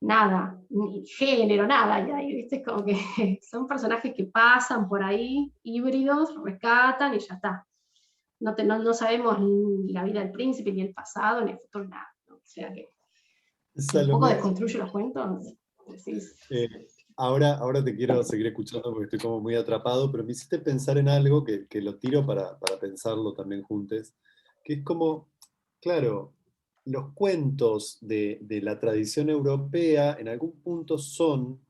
Nada, ni género, nada. Y ahí, ¿viste? Como que son personajes que pasan por ahí, híbridos, rescatan y ya está. No sabemos ni la vida del príncipe, ni el pasado, ni el futuro, nada. ¿No? O sea que un poco desconstruye los cuentos. Ahora te quiero seguir escuchando porque estoy como muy atrapado, pero me hiciste pensar en algo que lo tiro para pensarlo también juntos, que es como, claro, los cuentos de la tradición europea en algún punto son,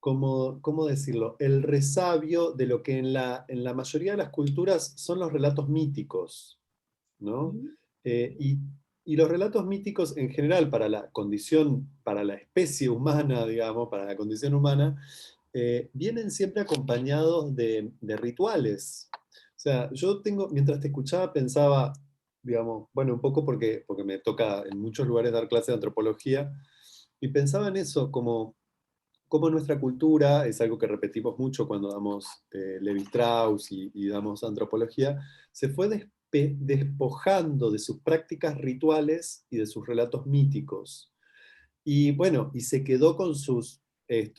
como, ¿cómo decirlo?, el resabio de lo que en la mayoría de las culturas son los relatos míticos, ¿no? Y los relatos míticos en general para la condición, para la especie humana, digamos, para la condición humana, vienen siempre acompañados de rituales. O sea, mientras te escuchaba pensaba, digamos, bueno, un poco porque me toca en muchos lugares dar clases de antropología, y pensaba en eso, como cómo nuestra cultura, es algo que repetimos mucho cuando damos Levi Strauss y damos antropología, se fue despojando de sus prácticas rituales y de sus relatos míticos. Y bueno, y se quedó con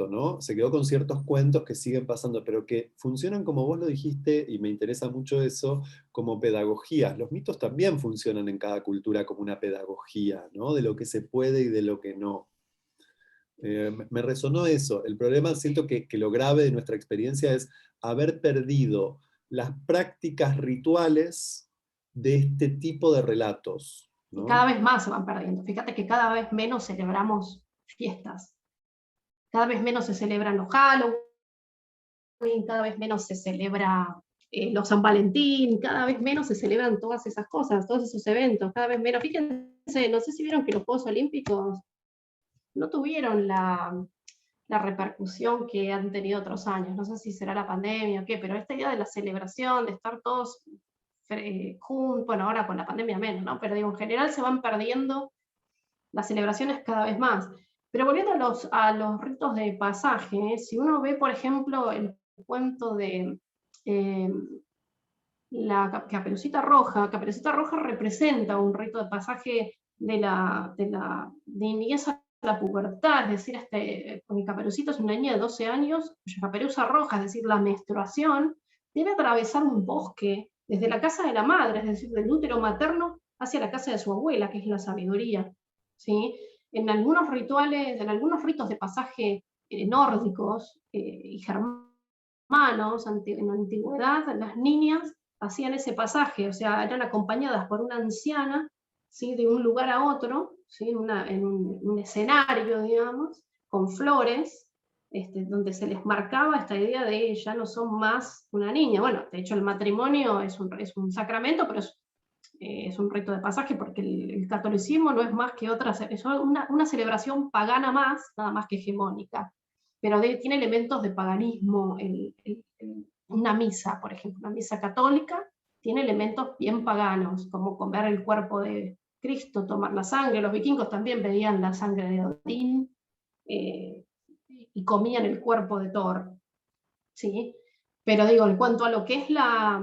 ¿no? Se quedó con ciertos cuentos que siguen pasando, pero que funcionan como vos lo dijiste, y me interesa mucho eso, como pedagogías. Los mitos también funcionan en cada cultura como una pedagogía, ¿no? De lo que se puede y de lo que no. Me resonó eso. El problema, siento que lo grave de nuestra experiencia es haber perdido las prácticas rituales de este tipo de relatos, Y ¿no? cada vez más se van perdiendo. Fíjate que cada vez menos celebramos fiestas. Cada vez menos se celebran los Halloween, cada vez menos se celebra los San Valentín, cada vez menos se celebran todas esas cosas, todos esos eventos, cada vez menos. Fíjense, no sé si vieron que los Juegos Olímpicos no tuvieron la repercusión que han tenido otros años. No sé si será la pandemia o qué, pero esta idea de la celebración, de estar todos juntos, bueno, ahora con la pandemia menos, ¿no? Pero digo, en general se van perdiendo las celebraciones cada vez más. Pero volviendo a los ritos de pasaje, si uno ve, por ejemplo, el cuento de la Caperucita Roja representa un rito de pasaje de la niñez a la pubertad, es decir, mi Caperucita es una niña de 12 años, cuya caperuza roja, es decir, la menstruación, debe atravesar un bosque desde la casa de la madre, es decir, del útero materno, hacia la casa de su abuela, que es la sabiduría. ¿Sí? En algunos rituales, en algunos ritos de pasaje nórdicos y germanos, en la antigüedad, las niñas hacían ese pasaje, o sea, eran acompañadas por una anciana, ¿sí? De un lugar a otro, ¿sí? en un escenario, digamos, con flores, donde se les marcaba esta idea de ya no son más una niña. Bueno, de hecho el matrimonio es un sacramento, pero es un rito de pasaje porque el catolicismo no es más que es una celebración pagana más, nada más que hegemónica, pero tiene elementos de paganismo. Una misa, por ejemplo, una misa católica, tiene elementos bien paganos, como comer el cuerpo de Cristo, tomar la sangre. Los vikingos también pedían la sangre de Odín y comían el cuerpo de Thor, ¿sí? Pero digo, en cuanto a lo que es la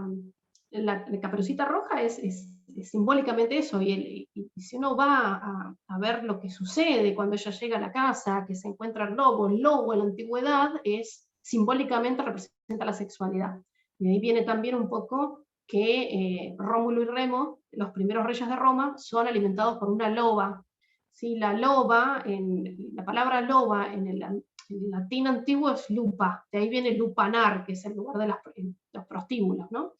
Caperucita Roja, es simbólicamente eso, y si uno va a ver lo que sucede cuando ella llega a la casa, que se encuentra el lobo en la antigüedad simbólicamente representa la sexualidad. Y ahí viene también un poco que Rómulo y Remo, los primeros reyes de Roma, son alimentados por una loba. ¿Sí? La palabra loba en el latín antiguo es lupa, de ahí viene lupanar, que es el lugar de los prostíbulos, ¿no?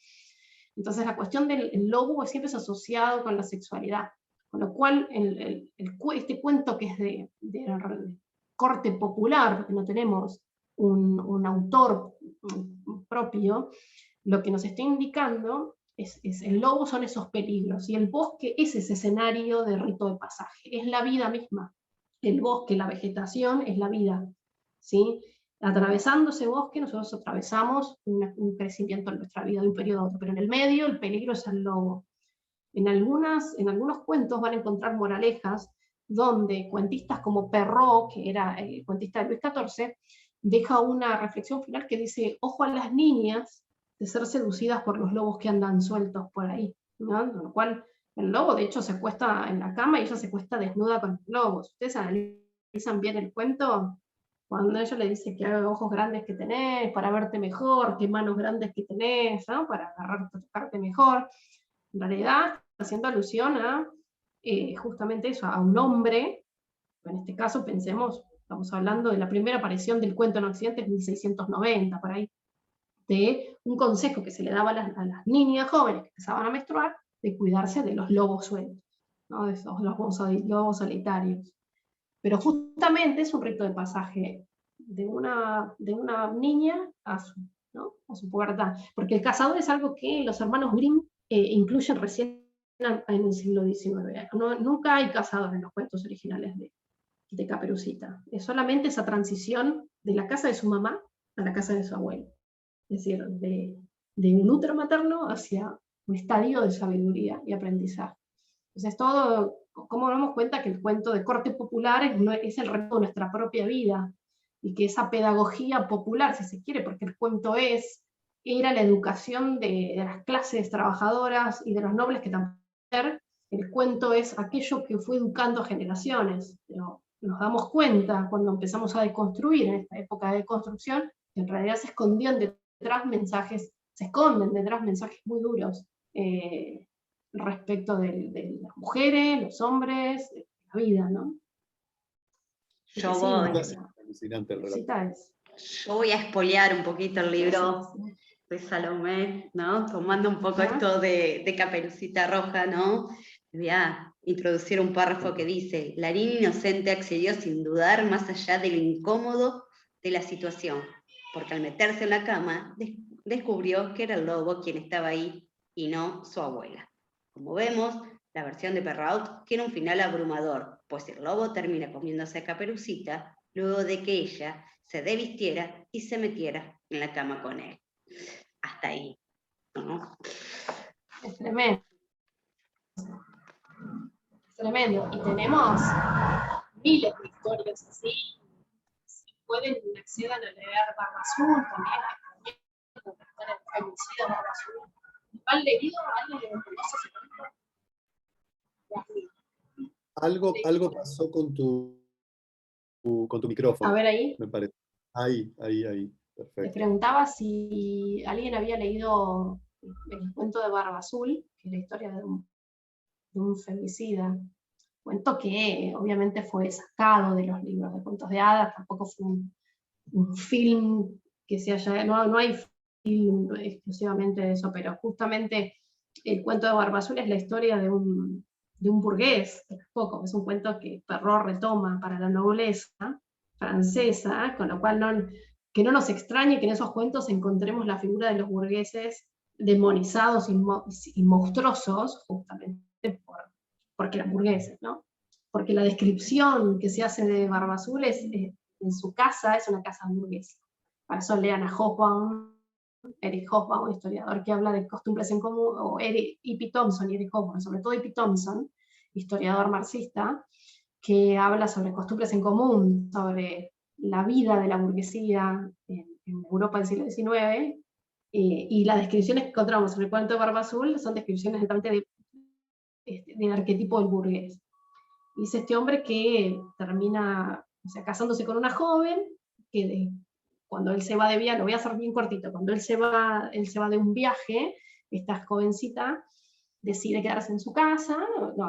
Entonces la cuestión del lobo siempre es asociado con la sexualidad, con lo cual este cuento que es de corte popular, porque no tenemos un autor propio, lo que nos está indicando es el lobo son esos peligros, y el bosque es ese escenario de rito de pasaje, es la vida misma. El bosque, la vegetación, es la vida, ¿sí? Atravesando ese bosque nosotros atravesamos un crecimiento en nuestra vida de un periodo a otro, pero en el medio el peligro es el lobo. En algunos cuentos van a encontrar moralejas donde cuentistas como Perrault, que era el cuentista de Luis XIV, deja una reflexión final que dice: ojo a las niñas de ser seducidas por los lobos que andan sueltos por ahí, ¿no? Lo cual el lobo de hecho se acuesta en la cama y ella se acuesta desnuda con los lobos. Ustedes analizan bien el cuento, cuando ella le dice que haga ojos grandes que tenés para verte mejor, que manos grandes que tenés, ¿no? Para agarrarte, tocarte mejor. En realidad está haciendo alusión a justamente eso, a un hombre. En este caso pensemos, estamos hablando de la primera aparición del cuento en Occidente en 1690, por ahí, de un consejo que se le daba a las niñas jóvenes que empezaban a menstruar, de cuidarse de los lobos sueltos, ¿no? De esos lobos solitarios. Pero justamente es un rito de pasaje de una niña a su pubertad. Porque el cazador es algo que los hermanos Grimm incluyen recién en el siglo XIX. Nunca hay cazadores en los cuentos originales de Caperucita. Es solamente esa transición de la casa de su mamá a la casa de su abuelo. Es decir, de un útero materno hacia un estadio de sabiduría y aprendizaje. Entonces, todo, ¿cómo nos damos cuenta que el cuento de corte popular es el reto de nuestra propia vida? y que esa pedagogía popular, si se quiere, porque el cuento era la educación de las clases trabajadoras y de los nobles que también, el cuento es aquello que fue educando a generaciones, pero nos damos cuenta cuando empezamos a deconstruir en esta época de deconstrucción, que en realidad se esconden detrás mensajes muy duros respecto de las mujeres, los hombres, la vida, ¿no? Yo Sí, voy, Alucinante el relato. yo voy a espolear un poquito el libro de Salomé, ¿no? Tomando un poco esto de Caperucita Roja, ¿no? Voy a introducir un párrafo que dice: la niña inocente accedió sin dudar más allá de lo incómodo de la situación, porque al meterse en la cama descubrió que era el lobo quien estaba ahí y no su abuela. Como vemos, la versión de Perrault tiene un final abrumador, pues el lobo termina comiéndose a Caperucita luego de que ella se desvistiera y se metiera en la cama con él. Hasta ahí, ¿no? Es tremendo. Es tremendo. Y tenemos miles de historias así. Si pueden, accedan a leer Barba Azul también, que están en femicida Barba Azul. ¿Han leído? ¿Alguien lo conoce? Algo pasó con tu micrófono. A ver ahí. Me parece. Ahí. Les Perfecto. preguntaba si alguien había leído el cuento de Barba Azul, que es la historia de un femicida. Cuento que obviamente fue sacado de los libros de cuentos de hadas, tampoco fue un film que se haya... No hay film exclusivamente de eso, pero justamente el cuento de Barba Azul es la historia de un burgués, poco, es un cuento que Perrault retoma para la nobleza francesa, con lo cual que no nos extrañe que en esos cuentos encontremos la figura de los burgueses demonizados y monstruosos, justamente porque eran burgueses, ¿no? Porque la descripción que se hace de Barba Azul en su casa es una casa burguesa. Para eso lean a Hobsbawm, Eric Hobsbawm, historiador que habla de costumbres en común, o E.P. Thompson y Eric Hobsbawm, sobre todo E.P. Thompson, historiador marxista, que habla sobre costumbres en común, sobre la vida de la burguesía en Europa del siglo XIX, y las descripciones que encontramos en el cuento de Barba Azul son descripciones del arquetipo del burgués. Dice este hombre que termina, o sea, casándose con una joven, que cuando él se va de viaje, lo voy a hacer bien cortito, cuando él se va de un viaje, esta jovencita decide quedarse en su casa,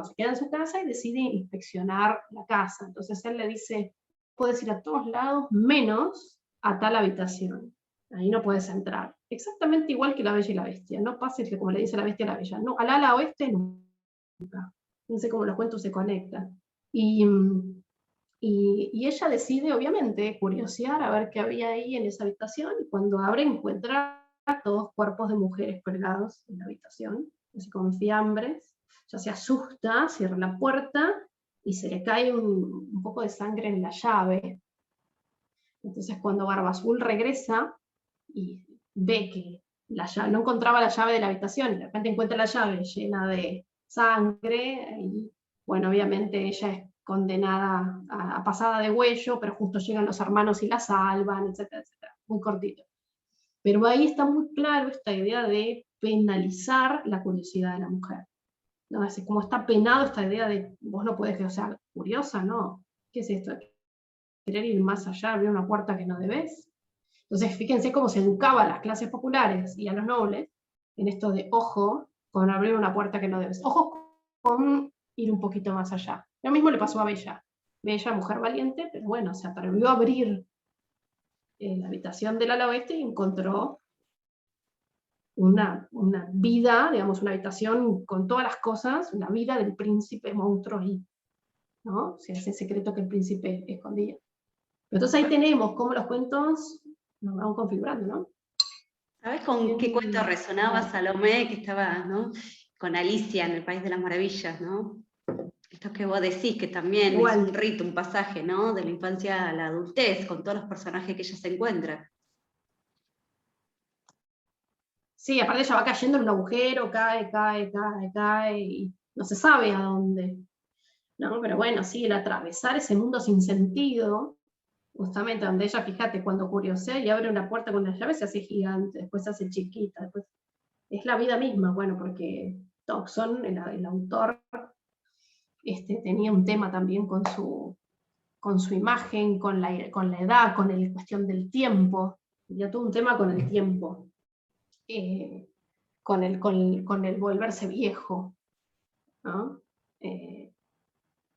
se queda en su casa y decide inspeccionar la casa. Entonces él le dice: puedes ir a todos lados menos a tal habitación, ahí no puedes entrar. Exactamente igual que La Bella y la Bestia, no pases como le dice la Bestia a la Bella, no, al ala oeste nunca. No sé cómo los cuentos se conectan. Y ella decide, obviamente, curiosear a ver qué había ahí en esa habitación, y cuando abre encuentra todos cuerpos de mujeres colgados en la habitación, así con fiambres. Ella se asusta, cierra la puerta y se le cae un poco de sangre en la llave. Entonces cuando Barba Azul regresa y ve que no encontraba la llave de la habitación, y de repente encuentra la llave llena de sangre, y bueno, obviamente ella es condenada a pasada de huello, pero justo llegan los hermanos y la salvan, etcétera, etcétera. Muy cortito. Pero ahí está muy claro esta idea de penalizar la curiosidad de la mujer. ¿No? Así como está penado esta idea de vos no podés ser curiosa, ¿no? ¿Qué es esto? Querer ir más allá, abrir una puerta que no debes. Entonces, fíjense cómo se educaba a las clases populares y a los nobles en esto de ojo con abrir una puerta que no debes. Ojo con ir un poquito más allá. Lo mismo le pasó a Bella. Bella, mujer valiente, pero bueno, se atrevió a abrir la habitación del ala oeste y encontró una vida, digamos, una habitación con todas las cosas, la vida del príncipe monstruo ahí, ¿no? O sea, ese secreto que el príncipe escondía. Entonces ahí tenemos cómo los cuentos nos van configurando, ¿no? ¿Sabes con qué cuento resonaba Salomé, que estaba, ¿no?, con Alicia en el País de las Maravillas, ¿no? Esto que vos decís, que también es un rito, un pasaje, ¿no?, de la infancia a la adultez, con todos los personajes que ella se encuentra. Sí, aparte ella va cayendo en un agujero, cae, y no se sabe a dónde, ¿no? Pero bueno, sí, el atravesar ese mundo sin sentido, justamente donde ella, fíjate, cuando curiosea y abre una puerta con la llave se hace gigante, después se hace chiquita, después es la vida misma, bueno, porque Tocson, el autor, tenía un tema también con su imagen, con la edad, con la cuestión del tiempo, tenía todo un tema con el tiempo, con el volverse viejo, ¿no?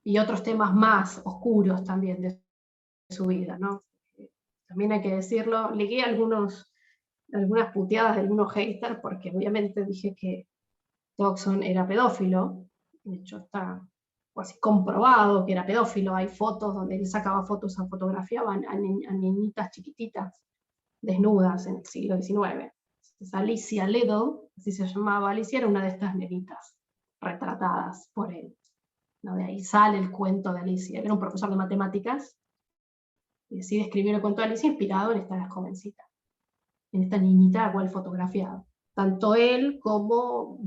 Y otros temas más oscuros también de su vida, ¿no? También hay que decirlo, ligué algunas puteadas de algunos haters, porque obviamente dije que Tocson era pedófilo, de hecho está casi comprobado que era pedófilo, hay fotos donde él sacaba fotos, fotografiaban a niñitas chiquititas, desnudas en el siglo XIX. Entonces, Alicia Liddell, así se llamaba, Alicia era una de estas nenitas retratadas por él. ¿No? De ahí sale el cuento de Alicia. Era un profesor de matemáticas y decide escribir el cuento de Alicia inspirado en esta jovencita, en esta niñita a la cual fotografiado. Tanto él como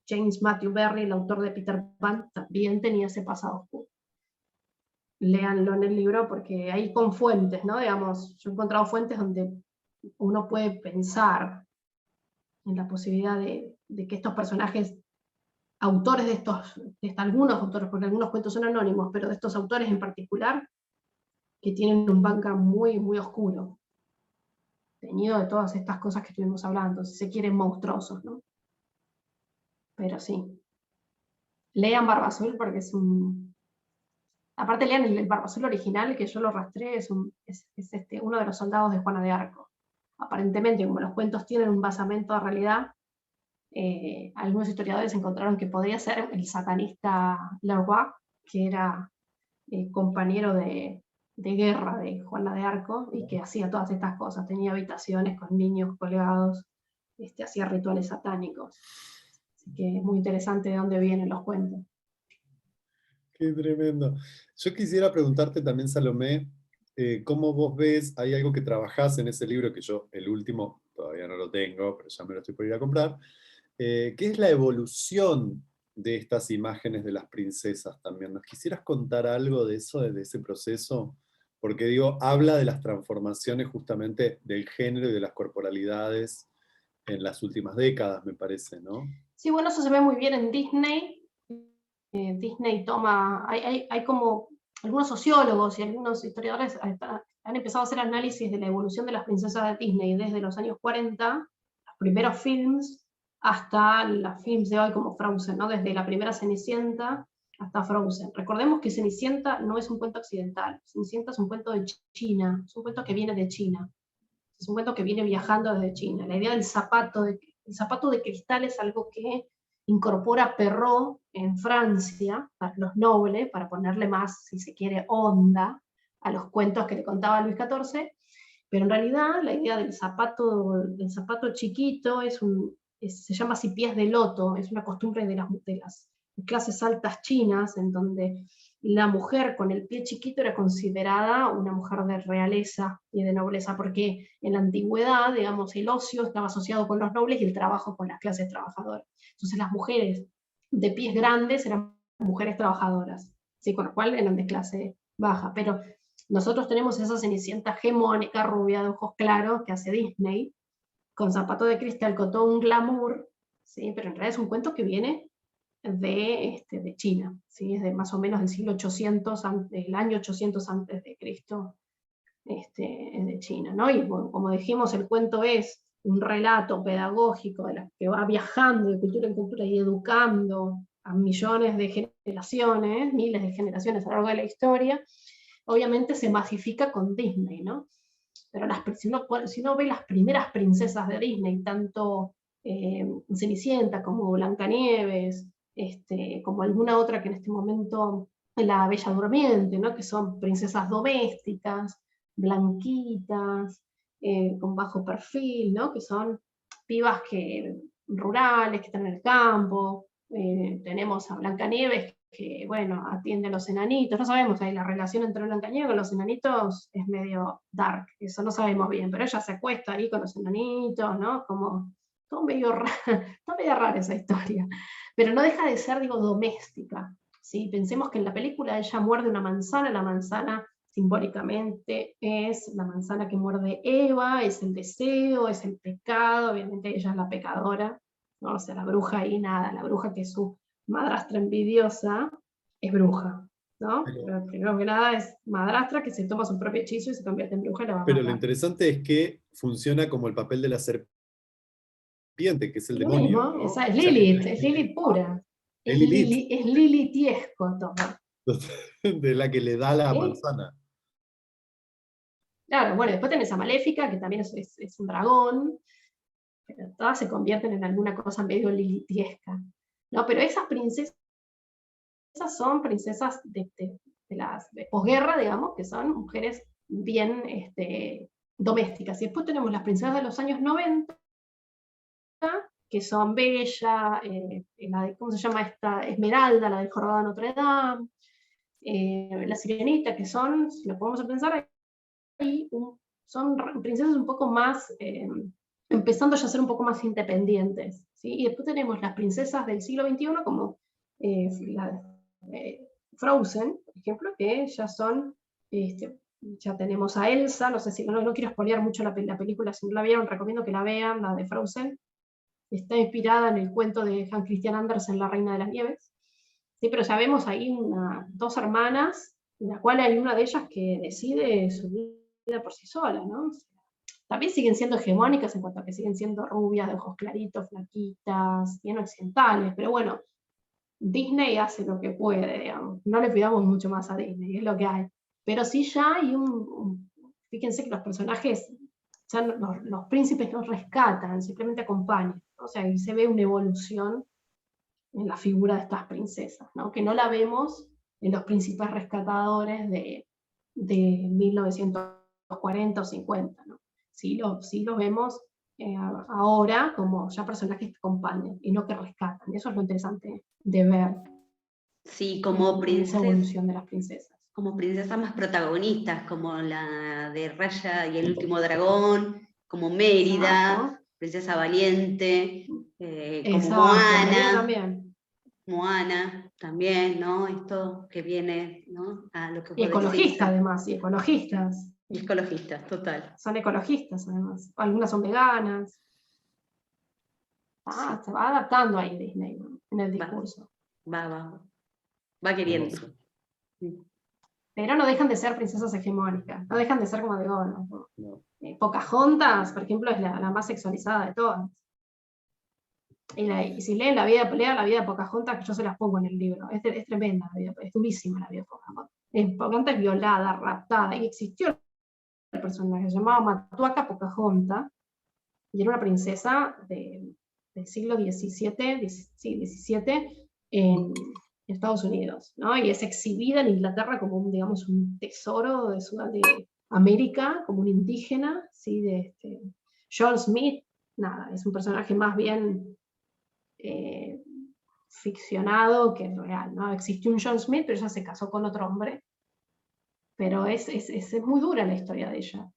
James Matthew Barrie, el autor de Peter Pan, también tenía ese pasado oscuro. Léanlo en el libro porque ahí con fuentes, ¿no? Digamos, yo he encontrado fuentes donde uno puede pensar en la posibilidad de que estos personajes, autores de algunos autores, porque algunos cuentos son anónimos, pero de estos autores en particular, que tienen un background muy, muy oscuro, teñido de todas estas cosas que estuvimos hablando, si se quieren monstruosos, ¿no? Pero sí. Lean Barba Azul porque es un... Aparte lean el Barba Azul original, que yo lo rastré, es uno de los soldados de Juana de Arco. Aparentemente, como los cuentos tienen un basamento de realidad, algunos historiadores encontraron que podría ser el satanista Leroy, que era compañero de guerra de Juana de Arco, y que hacía todas estas cosas, tenía habitaciones con niños colgados, hacía rituales satánicos. Así que es muy interesante de dónde vienen los cuentos. Qué tremendo. Yo quisiera preguntarte también, Salomé, ¿cómo vos ves, hay algo que trabajás en ese libro, que yo, el último, todavía no lo tengo, pero ya me lo estoy por ir a comprar, ¿qué es la evolución de estas imágenes de las princesas también? ¿Nos quisieras contar algo de eso, de ese proceso? Porque digo, habla de las transformaciones justamente del género y de las corporalidades en las últimas décadas, me parece, ¿no? Sí, bueno, eso se ve muy bien en Disney. Disney toma, hay como algunos sociólogos y algunos historiadores han empezado a hacer análisis de la evolución de las princesas de Disney desde los años 40, los primeros films, hasta los films de hoy como Frozen, ¿no? Desde la primera Cenicienta hasta Frozen. Recordemos que Cenicienta no es un cuento occidental, Cenicienta es un cuento de China, es un cuento que viene de China, es un cuento que viene viajando desde China. La idea del zapato de cristal es algo que incorpora Perrault en Francia, para los nobles, para ponerle más, si se quiere, onda a los cuentos que le contaba Luis XIV, pero en realidad la idea del zapato chiquito se llama así pies de loto, es una costumbre de las clases altas chinas, en donde la mujer con el pie chiquito era considerada una mujer de realeza y de nobleza, porque en la antigüedad, digamos, el ocio estaba asociado con los nobles y el trabajo con las clases trabajadoras. Entonces las mujeres de pies grandes eran mujeres trabajadoras, ¿sí? Con lo cual eran de clase baja. Pero nosotros tenemos esa Cenicienta hegemónica, rubia, de ojos claros, que hace Disney, con zapato de cristal, con todo un glamour, ¿sí? Pero en realidad es un cuento que viene de China, ¿sí? Es de más o menos del siglo 800, del año 800 antes de Cristo, de China, ¿no? Y bueno, como dijimos, el cuento es un relato pedagógico de la que va viajando de cultura en cultura y educando a millones de generaciones, miles de generaciones a lo largo de la historia. Obviamente se masifica con Disney, ¿no? Pero si uno ve las primeras princesas de Disney, tanto Cenicienta como Blancanieves, como alguna otra que en este momento, la Bella Durmiente, ¿no? Que son princesas domésticas, blanquitas, con bajo perfil, ¿no? Que son pibas rurales, que están en el campo. Tenemos a Blancanieves, que, bueno, atiende a los enanitos. No sabemos, ahí la relación entre Blancanieves y los enanitos es medio dark, eso no sabemos bien, pero ella se acuesta ahí con los enanitos, ¿no? Como todo medio rara esa historia. Pero no deja de ser, digo, doméstica, ¿sí? Pensemos que en la película ella muerde una manzana, la manzana simbólicamente es la manzana que muerde Eva, es el deseo, es el pecado, obviamente ella es la pecadora, ¿no? O sea, la bruja ahí nada, la bruja que es su madrastra envidiosa, es bruja, ¿no? Pero primero que nada es madrastra que se toma su propio hechizo y se convierte en bruja y la va a Pero lo matar. interesante es que funciona como el papel de la serpiente, que es el Lo demonio, mismo, ¿no? esa es O sea, Lilith pura, es Lilith, es Lilithiesco todo. de la que le da la ¿Sí? manzana. Claro, bueno, después tenés a Maléfica, que también es un dragón, pero todas se convierten en alguna cosa medio lilitiesca. ¿No? Pero esas princesas son princesas de posguerra, digamos, que son mujeres bien domésticas. Y después tenemos las princesas de los años 90, que son Bella, ¿cómo se llama esta? Esmeralda, la del Jorobado de Notre Dame, la Sirenita, que son, si lo podemos pensar, ahí son princesas un poco más, empezando ya a ser un poco más independientes. ¿Sí? Y después tenemos las princesas del siglo XXI, como Frozen, por ejemplo, que ya son, ya tenemos a Elsa, no sé si, no quiero spoilear mucho la película, si no la vieron, recomiendo que la vean, la de Frozen. Está inspirada en el cuento de Hans Christian Andersen, La Reina de las Nieves. Sí, pero ya vemos ahí dos hermanas, en la cual hay una de ellas que decide su vida por sí sola, ¿no? También siguen siendo hegemónicas en cuanto a que siguen siendo rubias, de ojos claritos, flaquitas, bien occidentales, pero bueno, Disney hace lo que puede, digamos. No le pidamos mucho más a Disney, es lo que hay. Pero sí ya hay fíjense que los personajes, ya los príncipes no rescatan, simplemente acompañan. O sea, y se ve una evolución en la figura de estas princesas, ¿no? Que no la vemos en los príncipes rescatadores de 1940 o 50, ¿no? Sí lo vemos ahora como ya personajes que acompañan y no que rescatan. Eso es lo interesante de ver Sí, como en esa princesa, evolución de las princesas. como princesas más protagonistas, como la de Raya y el último dragón, como Mérida, Exacto. princesa valiente, como Exacto, Mérida también. Moana también, ¿no? Esto que viene, ¿no? A lo que Y vos decís. ecologistas además, y ecologistas. Y ecologistas, total. Son ecologistas además. Algunas son veganas. Sí, Se va adaptando ahí Disney, ¿no? En el va, discurso. va queriendo. Hermoso. Pero no dejan de ser princesas hegemónicas, no dejan de ser como digo, ¿no? No. Pocahontas, por ejemplo, es la más sexualizada de todas. Y si leen la vida de Pocahontas, que yo se las pongo en el libro, es tremenda la vida, es durísima la vida de Pocahontas. Pocahontas es violada, raptada, y existió el personaje, se llamaba Matuaca Pocahontas, y era una princesa del siglo XVII, XVII en Estados Unidos, ¿no? Y es exhibida en Inglaterra como digamos, un tesoro de América, como un indígena, ¿sí? John Smith, nada, es un personaje más bien ficcionado que real, ¿no? Existió un John Smith, pero ella se casó con otro hombre, pero es muy dura la historia de ella.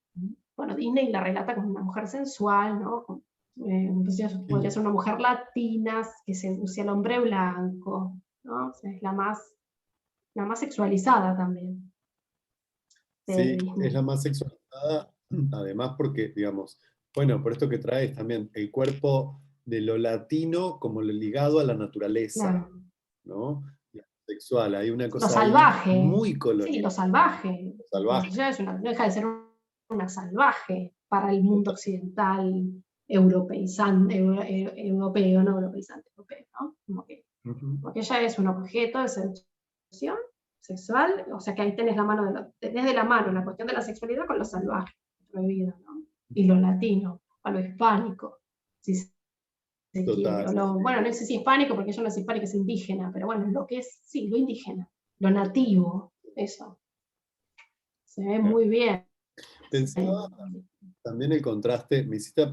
Bueno, Disney la relata como una mujer sensual, ¿no? Podría ser una mujer latina que seduce al hombre blanco, ¿no? O sea, es la más sexualizada también de Sí, Disney. es la más sexualizada, además porque, digamos, bueno, por esto que traes también el cuerpo de lo latino como lo ligado a la naturaleza, Claro. ¿no? Y a lo sexual, hay una Lo cosa ahí salvaje, muy sí, colonial, lo salvaje. salvaje. Ella no deja de ser una salvaje para el mundo Total. occidental europeizante, europeo, no europeizante, europeo, ¿no? Ujú. Porque ella es un objeto de seducción sexual, o sea que ahí tenés tenés de la mano la cuestión de la sexualidad con lo salvaje, prohibido, ¿no? Y lo latino, a lo hispánico, si se quiere. Total. Bueno, no sé si hispánico porque ella no es hispánica, es indígena, pero bueno, lo que es, sí, lo indígena, lo nativo, eso. Se ve muy bien. Pensaba también el contraste, me hiciste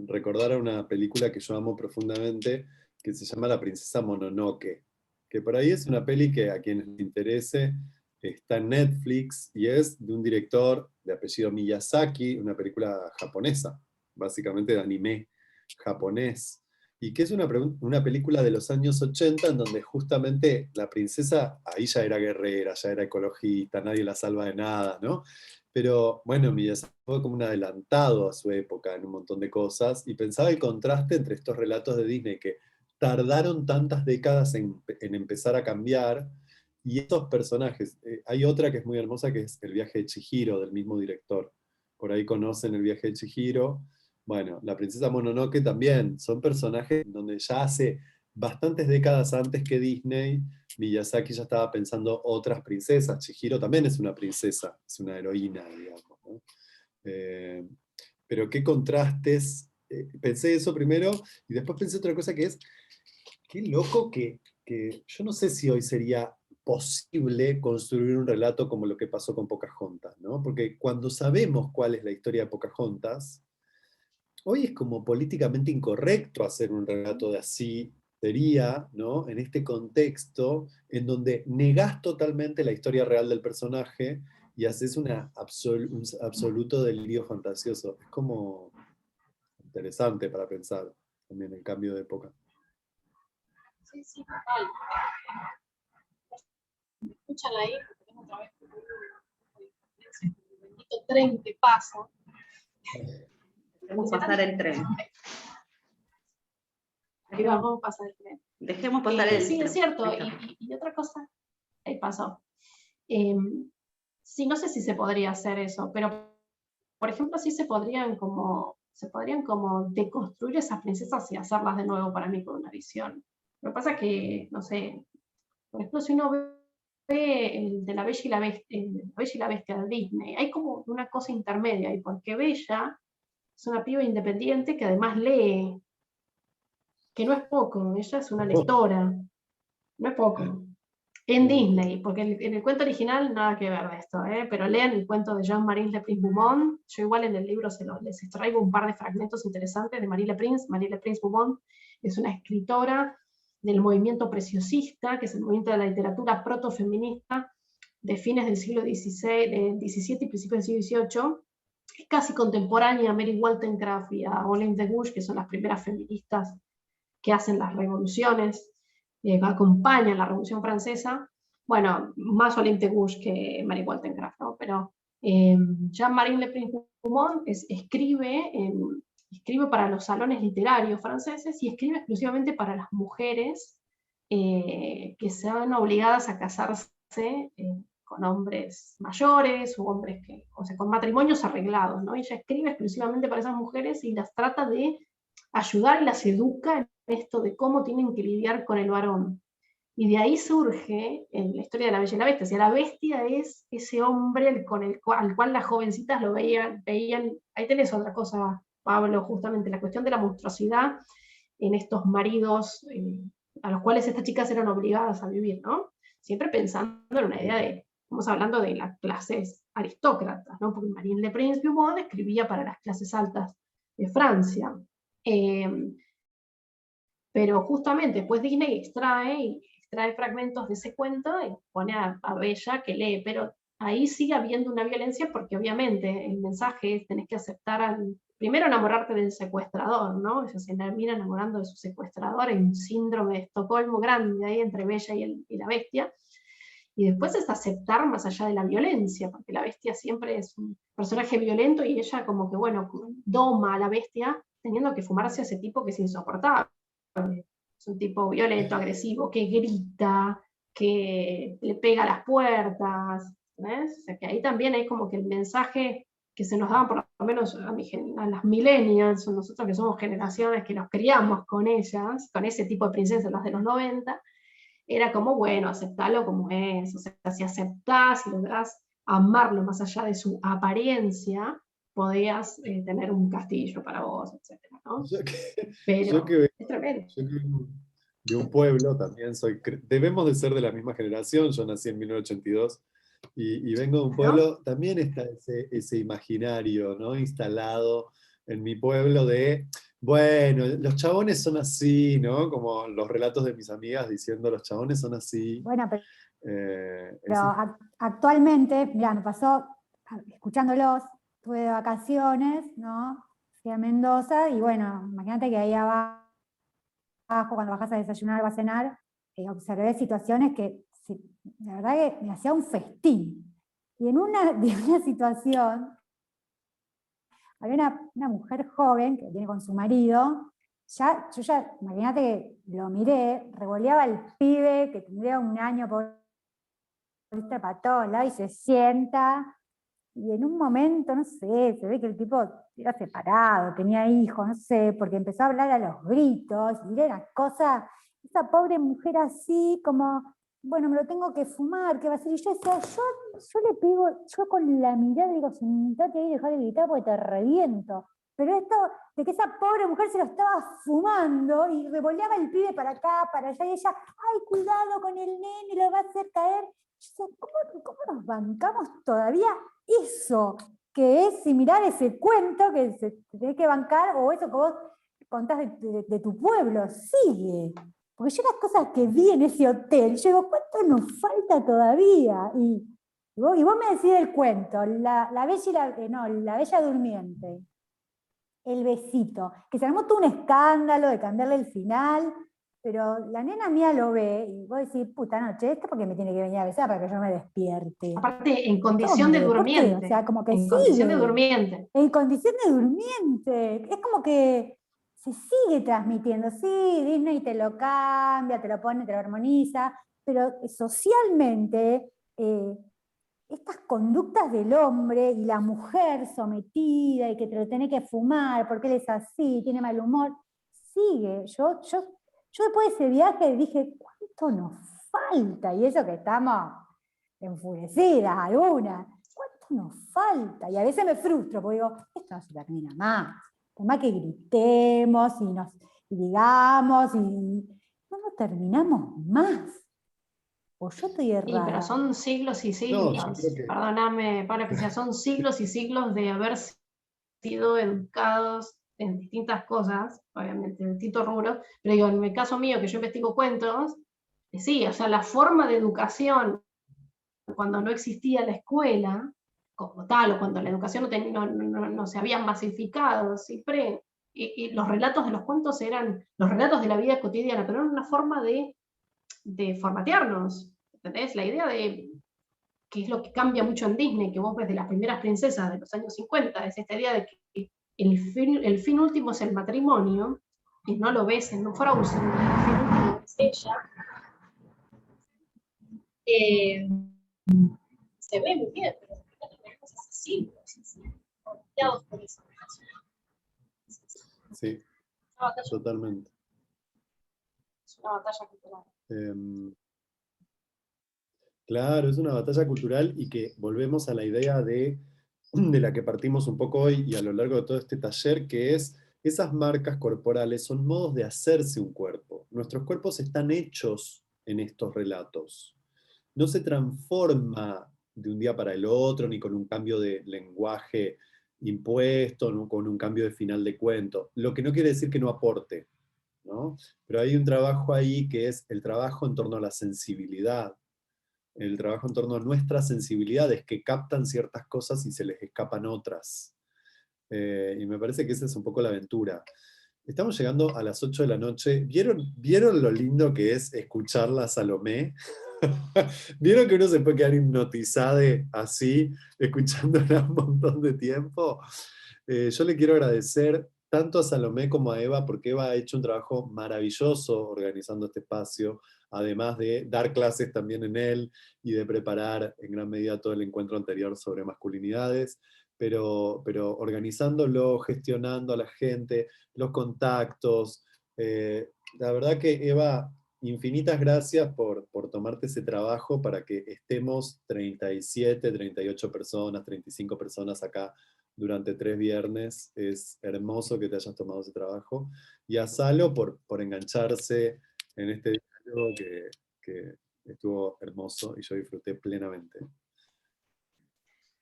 recordar a una película que yo amo profundamente, que se llama La Princesa Mononoke, que por ahí es una peli que a quienes les interese está en Netflix y es de un director de apellido Miyazaki, una película japonesa, básicamente de anime japonés. y que es una película de los años 80 en donde justamente la princesa, ahí ya era guerrera, ya era ecologista, nadie la salva de nada, ¿no? Pero bueno, Miyazaki fue como un adelantado a su época en un montón de cosas, y pensaba el contraste entre estos relatos de Disney que tardaron tantas décadas en empezar a cambiar, y estos personajes. Hay otra que es muy hermosa, que es El viaje de Chihiro, del mismo director. Por ahí conocen El viaje de Chihiro. Bueno, la princesa Mononoke también, son personajes donde ya hace bastantes décadas antes que Disney, Miyazaki ya estaba pensando otras princesas. Chihiro también es una princesa, es una heroína, digamos, ¿no? Eh, pero qué contrastes. Pensé eso primero, y después pensé otra cosa que es, qué loco que yo no sé si hoy sería posible construir un relato como lo que pasó con Pocahontas, ¿no? Porque cuando sabemos cuál es la historia de Pocahontas, hoy es como políticamente incorrecto hacer un relato de así, sería, ¿no? En este contexto en donde negás totalmente la historia real del personaje y haces un absoluto delirio fantasioso. Es como interesante para pensar también el cambio de época. Sí, sí, total. ¿Me escuchan ahí? Porque tengo otra vez el bendito tren que pasa. Dejemos pasar el tren. Ahí vamos a pasar el tren. Dejemos pasar el Sí, tren. es cierto. Y otra cosa, ahí pasó. Sí, no sé si se podría hacer eso, pero por ejemplo, sí se podrían como deconstruir esas princesas y hacerlas de nuevo para mí con una visión. Lo que pasa es que, no sé, por ejemplo, si uno ve el de La Bella y la Bestia, La Bella y la Bestia de Disney, hay como una cosa intermedia, y porque Bella es una piba independiente que además lee, que no es poco, ella es una lectora, no es poco. En Disney, porque en el cuento original nada que ver de esto, pero lean el cuento de Jean-Marie Le Prince Beaumont. Yo igual en el libro les extraigo un par de fragmentos interesantes de Marie Le Prince. Marie Le Prince Beaumont es una escritora del movimiento preciosista, que es el movimiento de la literatura protofeminista de fines del siglo XVII y principios del siglo XVIII. Es casi contemporánea a Mary Wollstonecraft y a Olympe de Gouges, que son las primeras feministas que hacen las revoluciones, que acompañan la Revolución Francesa. Bueno, más Olympe de Gouges que Mary Wollstonecraft, ¿no? Pero Jean-Marie Le Prince Beaumont escribe para los salones literarios franceses y escribe exclusivamente para las mujeres que sean obligadas a casarse con hombres mayores o hombres o sea, con matrimonios arreglados, ¿no? Ella escribe exclusivamente para esas mujeres y las trata de ayudar y las educa en esto de cómo tienen que lidiar con el varón. Y de ahí surge en la historia de la Bella y la Bestia. O sea, la bestia es ese hombre al cual las jovencitas lo veían. Ahí tenés otra cosa, Pablo, justamente la cuestión de la monstruosidad en estos maridos a los cuales estas chicas eran obligadas a vivir, ¿no? Siempre pensando en una idea de, estamos hablando de las clases aristócratas, ¿no? Porque Marie Le Prince Beaumont escribía para las clases altas de Francia. Pero justamente después Disney extrae fragmentos de ese cuento y pone a Bella que lee, pero ahí sigue habiendo una violencia porque obviamente el mensaje es tenés que aceptar primero enamorarte del secuestrador, ¿no? Ella se termina enamorando de su secuestrador, hay un síndrome de Estocolmo grande ahí entre Bella y la Bestia, y después es aceptar más allá de la violencia, porque la Bestia siempre es un personaje violento y ella como que, bueno, doma a la Bestia teniendo que fumarse a ese tipo que es insoportable. Es un tipo violento, agresivo, que grita, que le pega a las puertas, ¿ves? O sea, que ahí también hay como que el mensaje que se nos daban, por lo menos a las millennials, nosotros que somos generaciones que nos criamos con ellas, con ese tipo de princesas, las de los 90, era como, bueno, aceptarlo como es, o sea, si aceptás y lográs amarlo más allá de su apariencia, podías tener un castillo para vos, etc. ¿no? Pero es tremendo. Yo que vengo de un pueblo, también debemos de ser de la misma generación, yo nací en 1982, y vengo de un pueblo, también está ese imaginario, ¿no? Instalado en mi pueblo de, bueno, los chabones son así, ¿no? Como los relatos de mis amigas diciendo, los chabones son así. Bueno, pero actualmente, mira, me pasó, escuchándolos, estuve de vacaciones, ¿no? Fui a Mendoza y bueno, imagínate que ahí abajo cuando bajas a desayunar o a cenar, observé situaciones que, la verdad que me hacía un festín. Y en de una situación, había una mujer joven que viene con su marido, yo ya, imagínate que lo miré, revoleaba el pibe que tendría 1 año por para todos lados y se sienta, y en un momento, no sé, se ve que el tipo era separado, tenía hijos, no sé, porque empezó a hablar a los gritos, y era una cosa, esa pobre mujer así, como, bueno, me lo tengo que fumar, ¿qué va a hacer? Y yo decía, yo le pego, yo con la mirada digo, sentate ahí y dejá de gritar porque te reviento. Pero esto de que esa pobre mujer se lo estaba fumando y revoleaba el pibe para acá, para allá, y ella, ay, cuidado con el nene, lo va a hacer caer. Yo decía, ¿cómo nos bancamos todavía eso? Que es similar a ese cuento que se tiene que bancar, o eso que vos contás de tu pueblo, sigue. Porque yo las cosas que vi en ese hotel, yo digo, ¿cuánto nos falta todavía? Y vos me decís el cuento, la bella la bella durmiente, el besito, que se armó todo un escándalo de cambiarle el final, pero la nena mía lo ve y vos decís, puta noche, esto porque me tiene que venir a besar para que yo me despierte. Aparte, en condición de ¿Dónde? ¿Por qué? durmiente. O sea, como que En condición de sigue. durmiente. En condición de durmiente. Es como que se sigue transmitiendo. Sí, Disney te lo cambia, te lo pone, te lo armoniza, pero socialmente estas conductas del hombre y la mujer sometida y que te lo tiene que fumar porque él es así, tiene mal humor, sigue. Yo después de ese viaje dije, ¿cuánto nos falta? Y eso que estamos enfurecidas algunas. ¿Cuánto nos falta? Y a veces me frustro porque digo, esto no se termina más. Por más que gritemos y digamos y no terminamos más. O yo estoy Sí, pero errada. son siglos y No, yo siglos. creo que Perdóname, Paula, Priscila, son siglos y siglos de haber sido educados en distintas cosas, obviamente en distintos rubros, pero digo, en el caso mío, que yo investigo cuentos, sí, o sea, la forma de educación cuando no existía la escuela, como tal, o cuando la educación no se había masificado, siempre, y los relatos de los cuentos eran los relatos de la vida cotidiana, pero era una forma de formatearnos, ¿entendés? La idea de, que es lo que cambia mucho en Disney, que vos ves de las primeras princesas de los años 50, es esta idea de que el fin último es el matrimonio, y no lo ves en Frozen, el fin último es ella, se ve muy bien, pero tenemos ese siglo, rodeados por esa relación. sí, totalmente. Es una batalla cultural. Claro, es una batalla cultural y que volvemos a la idea de la que partimos un poco hoy y a lo largo de todo este taller, que es esas marcas corporales son modos de hacerse un cuerpo. Nuestros cuerpos están hechos en estos relatos. No se transforma de un día para el otro, ni con un cambio de lenguaje impuesto, no con un cambio de final de cuento. Lo que no quiere decir que no aporte, ¿no? Pero hay un trabajo ahí que es el trabajo en torno a la sensibilidad, el trabajo en torno a nuestras sensibilidades que captan ciertas cosas y se les escapan otras. Y me parece que esa es un poco la aventura. Estamos llegando a las 8 de la noche. ¿Vieron lo lindo que es escucharla a Salomé? ¿Vieron que uno se puede quedar hipnotizado así, escuchándola un montón de tiempo? Yo le quiero agradecer tanto a Salomé como a Eva, porque Eva ha hecho un trabajo maravilloso organizando este espacio, además de dar clases también en él y de preparar en gran medida todo el encuentro anterior sobre masculinidades, pero organizándolo, gestionando a la gente, los contactos. La verdad que Eva, infinitas gracias por tomarte ese trabajo para que estemos 37, 38 personas, 35 personas acá durante 3 viernes. Es hermoso que te hayas tomado ese trabajo. Y a Salo por engancharse en este diálogo que estuvo hermoso y yo disfruté plenamente.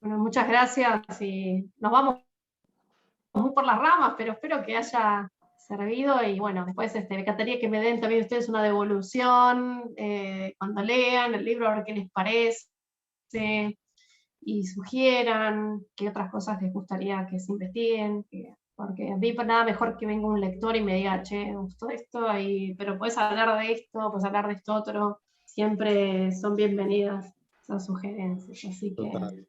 Bueno, muchas gracias y nos vamos muy por las ramas, pero espero que haya servido y bueno, después me encantaría que me den también ustedes una devolución cuando lean el libro, a ver qué les parece y sugieran qué otras cosas les gustaría que se investiguen, que porque a mí para nada mejor que venga un lector y me diga, che, me gustó esto, pero puedes hablar de esto, puedes hablar de esto otro, siempre son bienvenidas esas sugerencias, así que Total.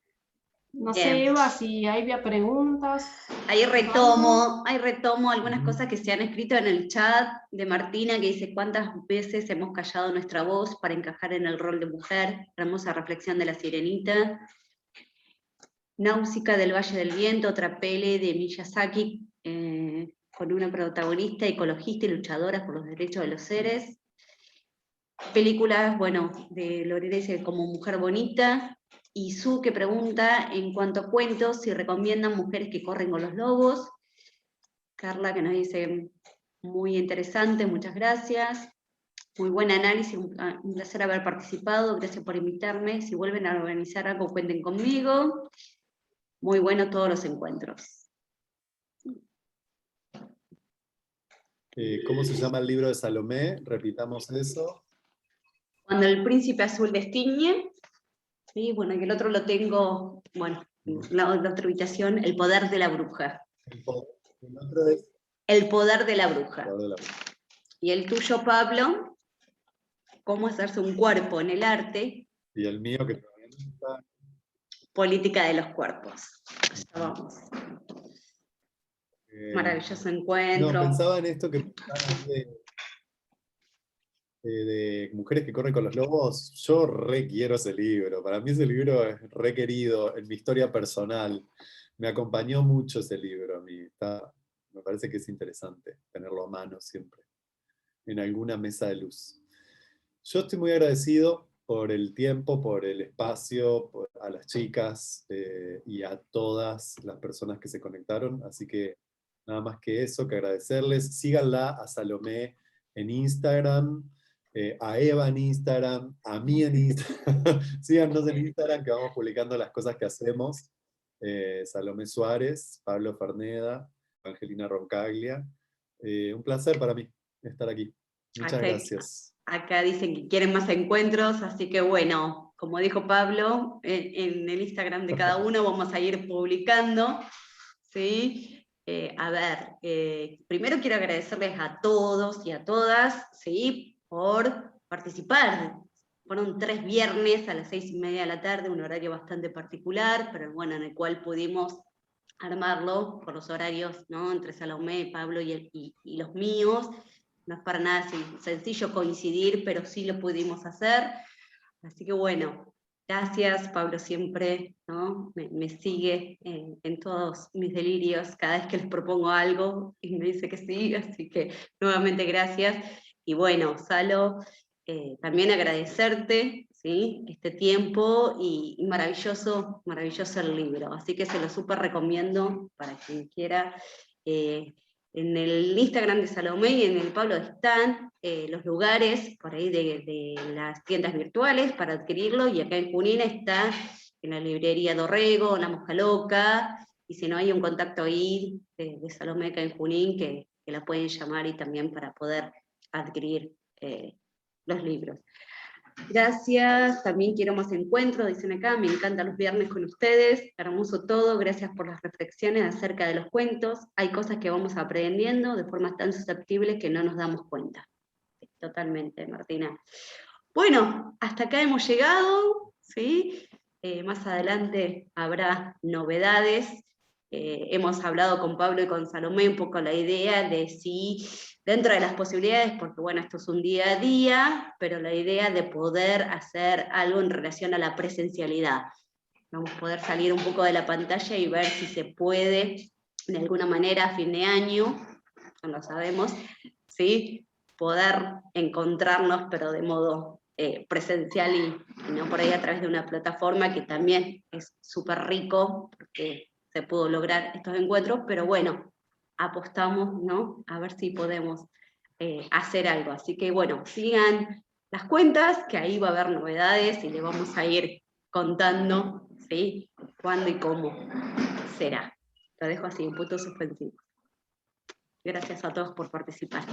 no Bien. sé, Eva, si había preguntas. Ahí retomo algunas cosas que se han escrito en el chat de Martina, que dice: ¿cuántas veces hemos callado nuestra voz para encajar en el rol de mujer? Hermosa reflexión de La Sirenita. Náusica del Valle del Viento, otra peli de Miyazaki, con una protagonista ecologista y luchadora por los derechos de los seres. Películas, bueno, de Lorena dice como Mujer Bonita. Y Su, que pregunta en cuanto a cuentos si recomiendan Mujeres que corren con los lobos. Carla, que nos dice muy interesante, muchas gracias. Muy buen análisis, un placer haber participado, gracias por invitarme. Si vuelven a organizar algo, cuenten conmigo. Muy bueno todos los encuentros. ¿Cómo se llama el libro de Salomé? Repitamos eso. Cuando el príncipe azul destiñe, ¿sí? Bueno, y el otro lo tengo, bueno, la otra habitación, El poder de la bruja. El otro es El poder de la bruja. El poder de la bruja. Y el tuyo, Pablo, Cómo hacerse un cuerpo en el arte, Y el mío, que todavía no está. Política de los cuerpos. Ya vamos. Maravilloso encuentro. No, pensaba en esto que pensaban de Mujeres que corren con los lobos. Yo re quiero ese libro. Para mí ese libro es re querido en mi historia personal. Me acompañó mucho ese libro a mí. Me parece que es interesante tenerlo a mano siempre, en alguna mesa de luz. Yo estoy muy agradecido por el tiempo, por el espacio, a las chicas y a todas las personas que se conectaron. Así que nada más que eso, que agradecerles. Síganla a Salomé en Instagram, a Eva en Instagram, a mí en Instagram. Síganos en Instagram, que vamos publicando las cosas que hacemos. Salomé Suárez, Pablo Ferneda, Angelina Roncaglia. Un placer para mí estar aquí. Muchas gracias. Acá dicen que quieren más encuentros, así que bueno, como dijo Pablo, en el Instagram de cada uno vamos a ir publicando, ¿sí? A ver, primero quiero agradecerles a todos y a todas, ¿sí? Por participar. Fueron 3 viernes a las 6:30 de la tarde, un horario bastante particular, pero bueno, en el cual pudimos armarlo por los horarios, ¿no? Entre Salomé, Pablo y los míos. No es para nada sencillo coincidir, pero sí lo pudimos hacer. Así que bueno, gracias. Pablo siempre, ¿no? me sigue en todos mis delirios cada vez que les propongo algo y me dice que sí, así que nuevamente gracias. Y bueno, Salo, también agradecerte, ¿sí? Este tiempo y maravilloso, maravilloso el libro. Así que se lo súper recomiendo para quien quiera. En el Instagram de Salomé y en el Pablo están los lugares por ahí de las tiendas virtuales para adquirirlo, y acá en Junín está en la librería Dorrego, La Mosca Loca, y si no hay un contacto ahí de Salomé acá en Junín que la pueden llamar, y también para poder adquirir los libros. Gracias, también quiero más encuentros, dicen acá, me encantan los viernes con ustedes, hermoso todo, gracias por las reflexiones acerca de los cuentos, hay cosas que vamos aprendiendo de formas tan susceptibles que no nos damos cuenta. Totalmente, Martina. Bueno, hasta acá hemos llegado, ¿sí? Más adelante habrá novedades. Hemos hablado con Pablo y con Salomé un poco la idea de si, dentro de las posibilidades, porque bueno, esto es un día a día, pero la idea de poder hacer algo en relación a la presencialidad. Vamos a poder salir un poco de la pantalla y ver si se puede, de alguna manera, a fin de año, no lo sabemos, ¿sí? Poder encontrarnos, pero de modo presencial y no por ahí a través de una plataforma, que también es súper rico, porque se pudo lograr estos encuentros, pero bueno, apostamos, ¿no? A ver si podemos hacer algo. Así que bueno, sigan las cuentas, que ahí va a haber novedades y les vamos a ir contando, ¿sí? Cuándo y cómo será. Lo dejo así, un punto suspensivo. Gracias a todos por participar.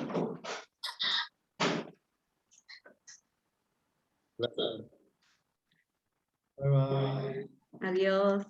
Bye bye. Adiós.